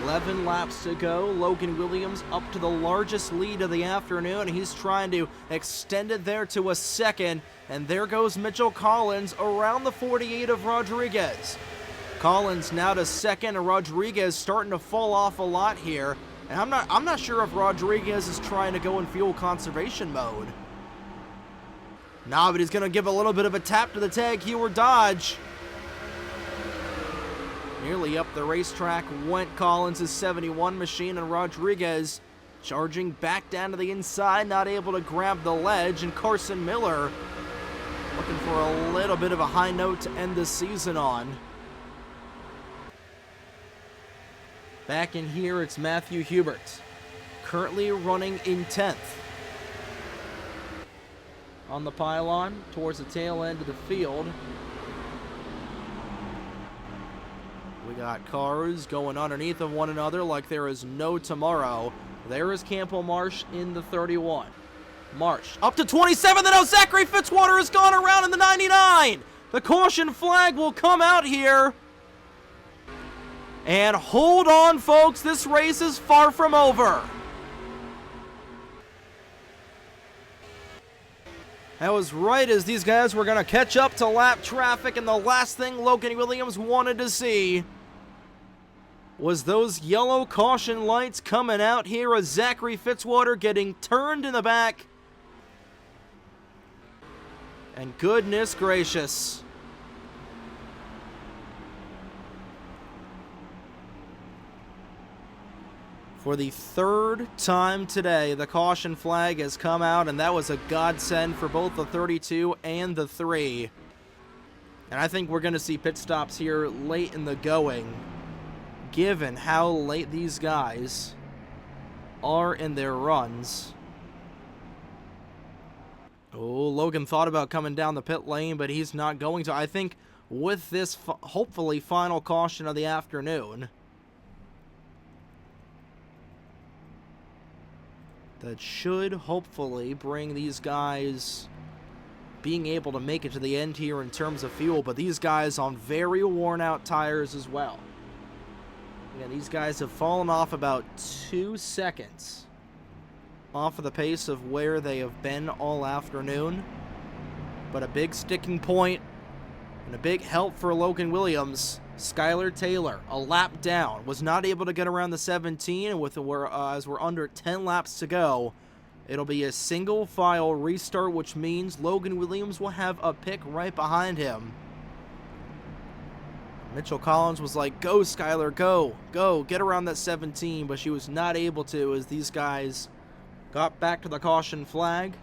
11 laps to go. Logan Williams up to the largest lead of the afternoon. He's trying to extend it there to a second. And there goes Mitchell Collins around the 48 of Rodriguez. Collins now to second, and Rodriguez starting to fall off a lot here. And I'm not sure if Rodriguez is trying to go in fuel conservation mode. Nah, but he's going to give a little bit of a tap to the tag here or dodge. Nearly up the racetrack went Collins' 71 machine, and Rodriguez charging back down to the inside, not able to grab the ledge, and Carson Miller looking for a little bit of a high note to end the season on. Back in here, it's Matthew Hubert, currently running in 10th. On the pylon, towards the tail end of the field. We got cars going underneath of one another like there is no tomorrow. There is Campbell Marsh in the 31. Marsh up to 27, then Zachary Fitzwater has gone around in the 99. The caution flag will come out here. And hold on, folks, this race is far from over. That was right as these guys were going to catch up to lap traffic, and the last thing Logan Williams wanted to see was those yellow caution lights coming out here as Zachary Fitzwater getting turned in the back. And goodness gracious. For the third time today, the caution flag has come out, and that was a godsend for both the 32 and the 3. And I think we're going to see pit stops here late in the going, given how late these guys are in their runs. Oh, Logan thought about coming down the pit lane, but he's not going to. I think with this hopefully final caution of the afternoon, that should hopefully bring these guys being able to make it to the end here in terms of fuel, but these guys on very worn out tires as well. Yeah, these guys have fallen off about 2 seconds off of the pace of where they have been all afternoon. But a big sticking point and a big help for Logan Williams. Skylar Taylor, a lap down, was not able to get around the 17, and as we're under 10 laps to go, it'll be a single file restart, which means Logan Williams will have a pick right behind him. Mitchell Collins was like, go Skylar, go, get around that 17, but she was not able to as these guys got back to the caution flag.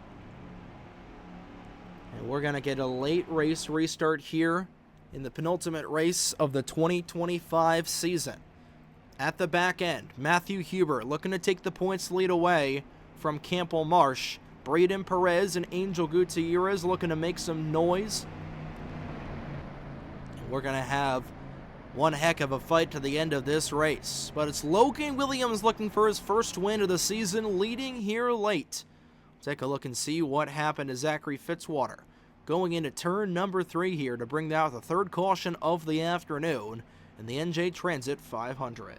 And we're going to get a late race restart here in the penultimate race of the 2025 season. At the back end, Matthew Hubert looking to take the points lead away from Campbell Marsh. Braden Perez and Angel Gutierrez looking to make some noise. And we're going to have one heck of a fight to the end of this race. But it's Logan Williams looking for his first win of the season, leading here late. Take a look and see what happened to Zachary Fitzwater going into turn number 3 here to bring out the third caution of the afternoon in the NJ Transit 500.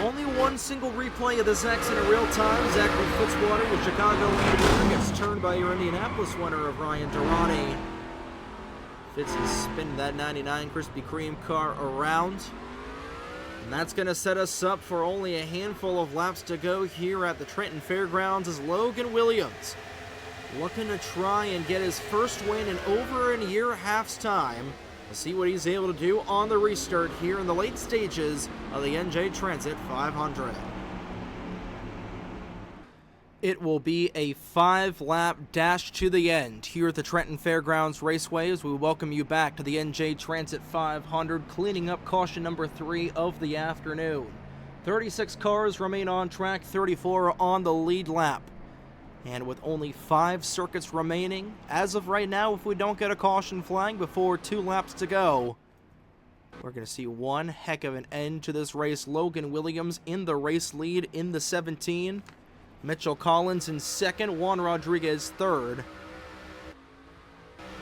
Only one single replay of this accident in real time. Zachary Fitzwater, the Chicago leader, gets turned by your Indianapolis winner of Ryan Durrani. Fitz is spinning that 99 Krispy Kreme car around. And that's going to set us up for only a handful of laps to go here at the Trenton Fairgrounds as Logan Williams looking to try and get his first win in over a year half's time. We'll see what he's able to do on the restart here in the late stages of the NJ Transit 500. It will be a 5-lap dash to the end here at the Trenton Fairgrounds Raceway as we welcome you back to the NJ Transit 500, cleaning up caution number 3 of the afternoon. 36 cars remain on track, 34 are on the lead lap. And with only 5 circuits remaining, as of right now, if we don't get a caution flag before 2 laps to go, we're going to see one heck of an end to this race. Logan Williams in the race lead in the 17. Mitchell Collins in second, Juan Rodriguez third.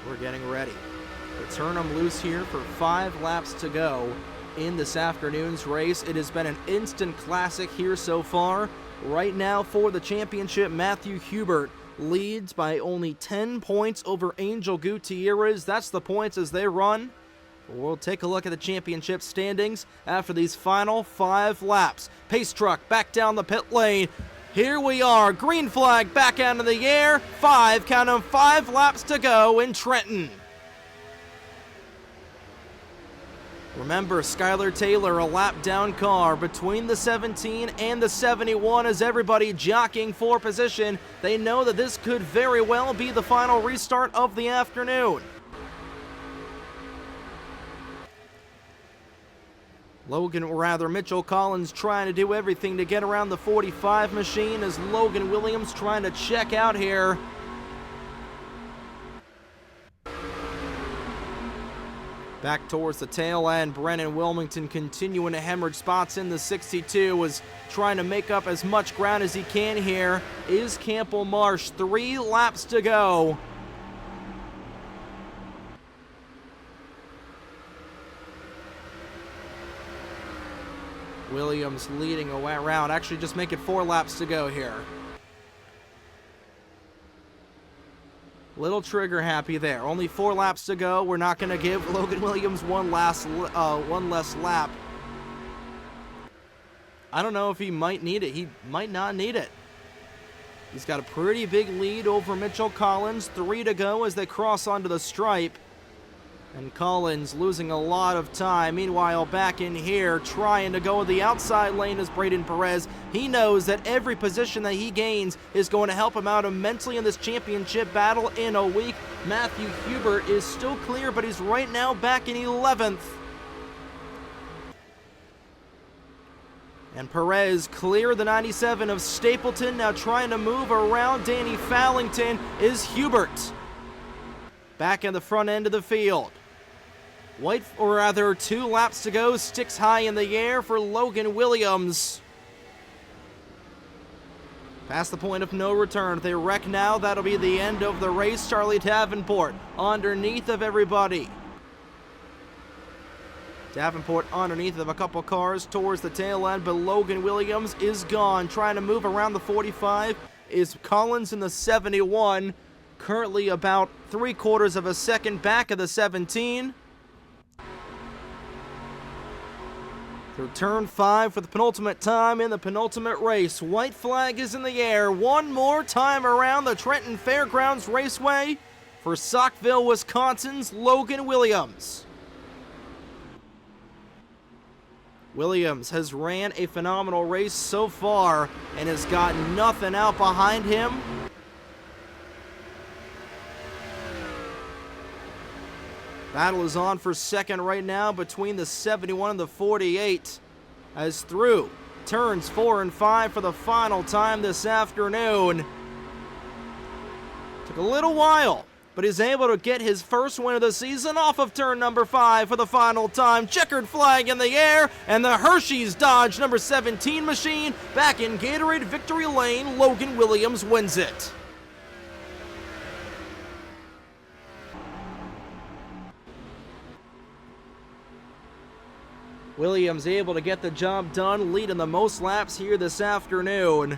We're getting ready to turn them loose here for 5 laps to go in this afternoon's race. It has been an instant classic here so far. Right now for the championship, Matthew Hubert leads by only 10 points over Angel Gutierrez. That's the points as they run. We'll take a look at the championship standings after these final 5 laps. Pace truck back down the pit lane. Here we are, green flag back out of the air. 5 laps to go in Trenton. Remember, Skylar Taylor, a lap down car between the 17 and the 71 as everybody jockeying for position. They know that this could very well be the final restart of the afternoon. Mitchell Collins trying to do everything to get around the 45 machine as Logan Williams trying to check out here. Back towards the tail end, Brennan Wilmington continuing to hemorrhage spots in the 62, was trying to make up as much ground as he can here. Is Campbell Marsh, 3 laps to go. Williams leading around, actually just make it 4 laps to go here. Little trigger happy there. Only 4 laps to go. We're not going to give Logan Williams one less lap. I don't know if he might need it. He might not need it. He's got a pretty big lead over Mitchell Collins. 3 to go as they cross onto the stripe. And Collins losing a lot of time. Meanwhile, back in here, trying to go the outside lane is Braden Perez. He knows that every position that he gains is going to help him out immensely in this championship battle in a week. Matthew Hubert is still clear, but he's right now back in 11th. And Perez clear the 97 of Stapleton. Now trying to move around Danny Fallington is Hubert. Back in the front end of the field. 2 laps to go, sticks high in the air for Logan Williams. Past the point of no return. If they wreck now, that'll be the end of the race. Charlie Davenport underneath of everybody. Davenport underneath of a couple cars towards the tail end, but Logan Williams is gone. Trying to move around the 45 is Collins in the 71. Currently about 3/4 of a second back of the 17. Through turn 5 for the penultimate time in the penultimate race. White flag is in the air. One more time around the Trenton Fairgrounds Raceway for Saukville, Wisconsin's Logan Williams. Williams has ran a phenomenal race so far and has got nothing out behind him. Battle is on for second right now between the 71 and the 48 as through turns 4 and 5 for the final time this afternoon. Took a little while, but he's able to get his first win of the season off of turn number 5 for the final time. Checkered flag in the air, and the Hershey's Dodge number 17 machine back in Gatorade Victory Lane. Logan Williams wins it. Williams able to get the job done, leading the most laps here this afternoon.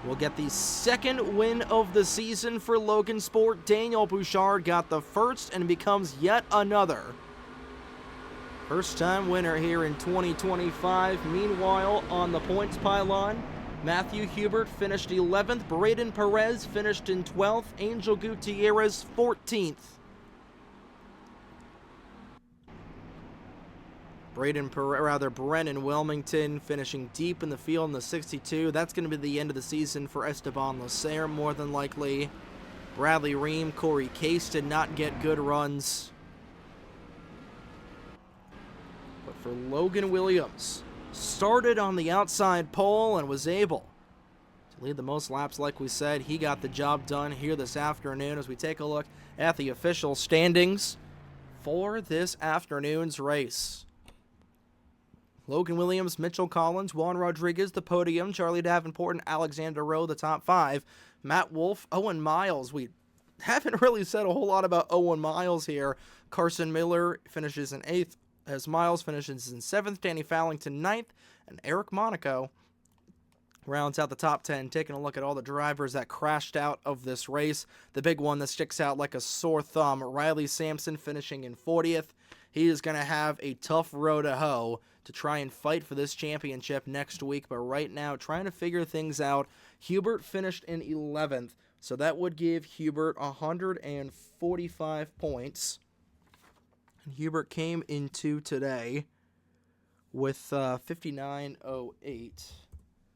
We'll get the second win of the season for Logan Sport. Daniel Bouchard got the first and becomes yet another first-time winner here in 2025. Meanwhile, on the points pylon, Matthew Hubert finished 11th. Braden Perez finished in 12th. Angel Gutierrez 14th. Brennan Wilmington finishing deep in the field in the 62. That's going to be the end of the season for Esteban Lacer, more than likely. Bradley Ream, Corey Case did not get good runs. But for Logan Williams, started on the outside pole and was able to lead the most laps like we said. He got the job done here this afternoon as we take a look at the official standings for this afternoon's race. Logan Williams, Mitchell Collins, Juan Rodriguez, the podium. Charlie Davenport and Alexander Rowe, the top 5. Matt Wolf, Owen Miles. We haven't really said a whole lot about Owen Miles here. Carson Miller finishes in 8th, as Miles finishes in 7th. Danny Fallington 9th, and Eric Monaco rounds out the top 10. Taking a look at all the drivers that crashed out of this race. The big one that sticks out like a sore thumb, Riley Sampson finishing in 40th. he is going to have a tough row to hoe to try and fight for this championship next week. But right now, trying to figure things out. Hubert finished in 11th, so that would give Hubert 145 points. And Hubert came into today with 5908.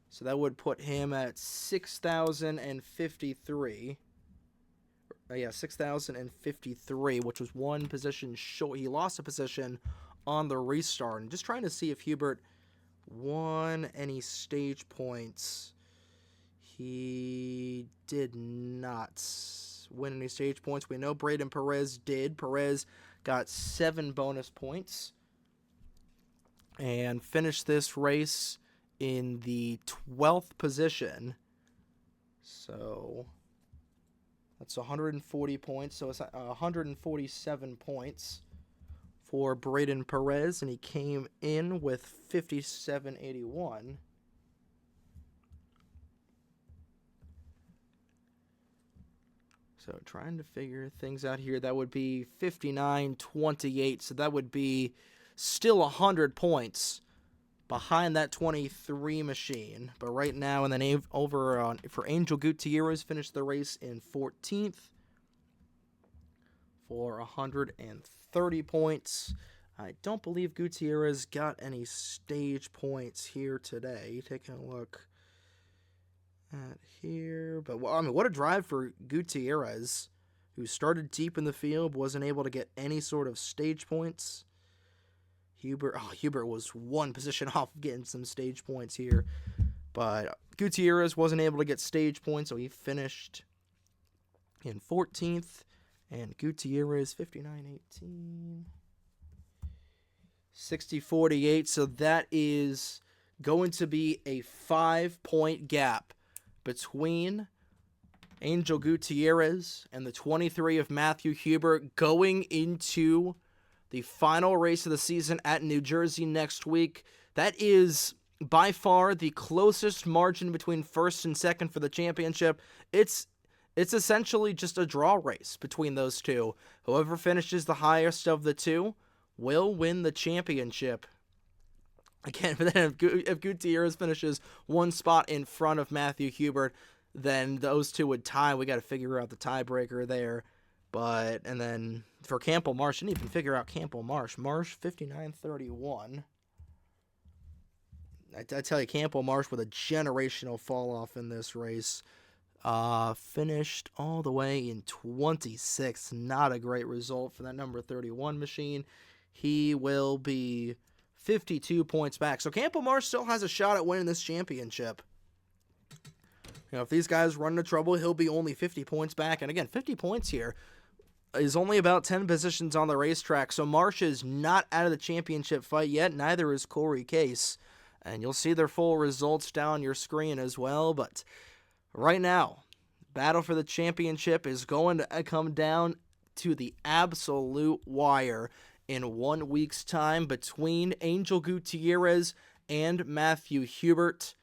So that would put him at 6,053. 6,053, which was one position short. He lost a position on the restart. And just trying to see if Hubert won any stage points. He did not win any stage points. We know Braden Perez did. Perez got 7 bonus points and finished this race in the 12th position. So that's 140 points. So it's 147 points for Braden Perez, and he came in with 57.81. So trying to figure things out here, that would be 59.28. So that would be still 100 points behind that 23 machine. But right now, and then for Angel Gutierrez, finished the race in 14th for 130 points. I don't believe Gutierrez got any stage points here today. Taking a look at here. But, well, I mean, what a drive for Gutierrez, who started deep in the field, wasn't able to get any sort of stage points. Hubert was one position off of getting some stage points here. But Gutierrez wasn't able to get stage points, so he finished in 14th. And Gutierrez, 59.18. 60.48. So that is going to be a 5-point gap between Angel Gutierrez and the 23 of Matthew Hubert going into the final race of the season at New Jersey next week. That is by far the closest margin between first and second for the championship. It's essentially just a draw race between those two. Whoever finishes the highest of the two will win the championship. Again, but then if Gutierrez finishes one spot in front of Matthew Hubert, then those two would tie. We got to figure out the tiebreaker there. And then for Campbell Marsh, didn't even figure out Campbell Marsh. Marsh, 59.31. I tell you, Campbell Marsh with a generational fall off in this race. Finished all the way in 26th. Not a great result for that number 31 machine. He will be 52 points back. So Campbell Marsh still has a shot at winning this championship. You know, if these guys run into trouble, he'll be only 50 points back. And again, 50 points here is only about 10 positions on the racetrack. So Marsh is not out of the championship fight yet. Neither is Corey Case. And you'll see their full results down your screen as well. But right now, battle for the championship is going to come down to the absolute wire in 1 week's time between Angel Gutierrez and Matthew Hubert.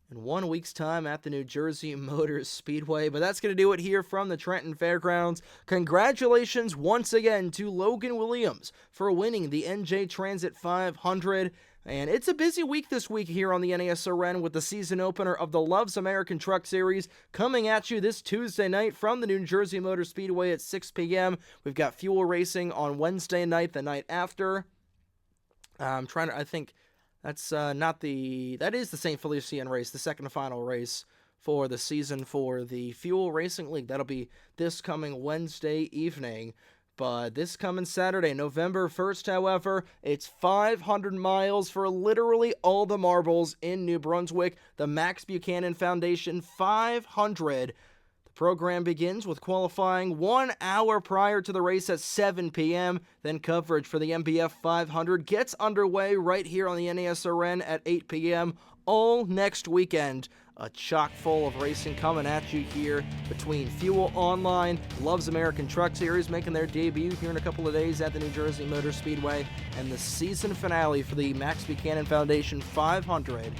In 1 week's time at the New Jersey Motor Speedway. But that's going to do it here from the Trenton Fairgrounds. Congratulations once again to Logan Williams for winning the NJ Transit 500. And it's a busy week this week here on the NASRN with the season opener of the Loves American Truck Series coming at you this Tuesday night from the New Jersey Motor Speedway at 6 p.m. We've got fuel racing on Wednesday night, the night after. That is the St. Felician race, the second and final race for the season for the Fuel Racing League. That'll be this coming Wednesday evening. But this coming Saturday, November 1st, however, it's 500 miles for literally all the marbles in New Brunswick. The Max Buchanan Foundation 500. The program begins with qualifying 1 hour prior to the race at 7 p.m. Then coverage for the MBF 500 gets underway right here on the NASRN at 8 p.m. all next weekend. A chock full of racing coming at you here between Fuel Online, Loves American Truck Series making their debut here in a couple of days at the New Jersey Motor Speedway, and the season finale for the Max Buchanan Foundation 500.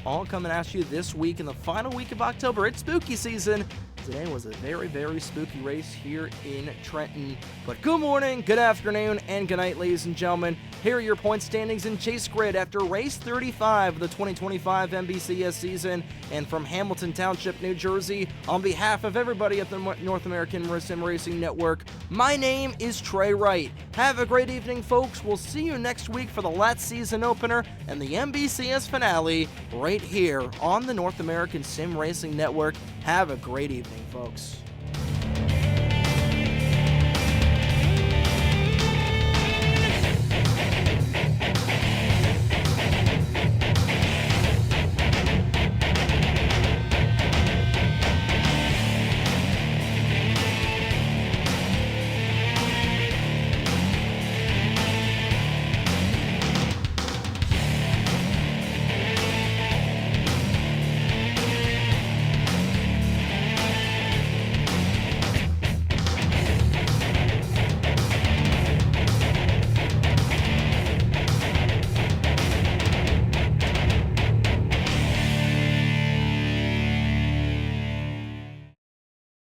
All coming at you this week in the final week of October. It's spooky season. today was a very, very spooky race here in Trenton. But good morning, good afternoon, and good night, ladies and gentlemen. Here are your point standings in Chase Grid after race 35 of the 2025 NBCS season. And from Hamilton Township, New Jersey, on behalf of everybody at the North American Sim Racing Network, my name is Trey Wright. Have a great evening, folks. We'll see you next week for the last season opener and the NBCS finale right here on the North American Sim Racing Network. Have a great evening, folks.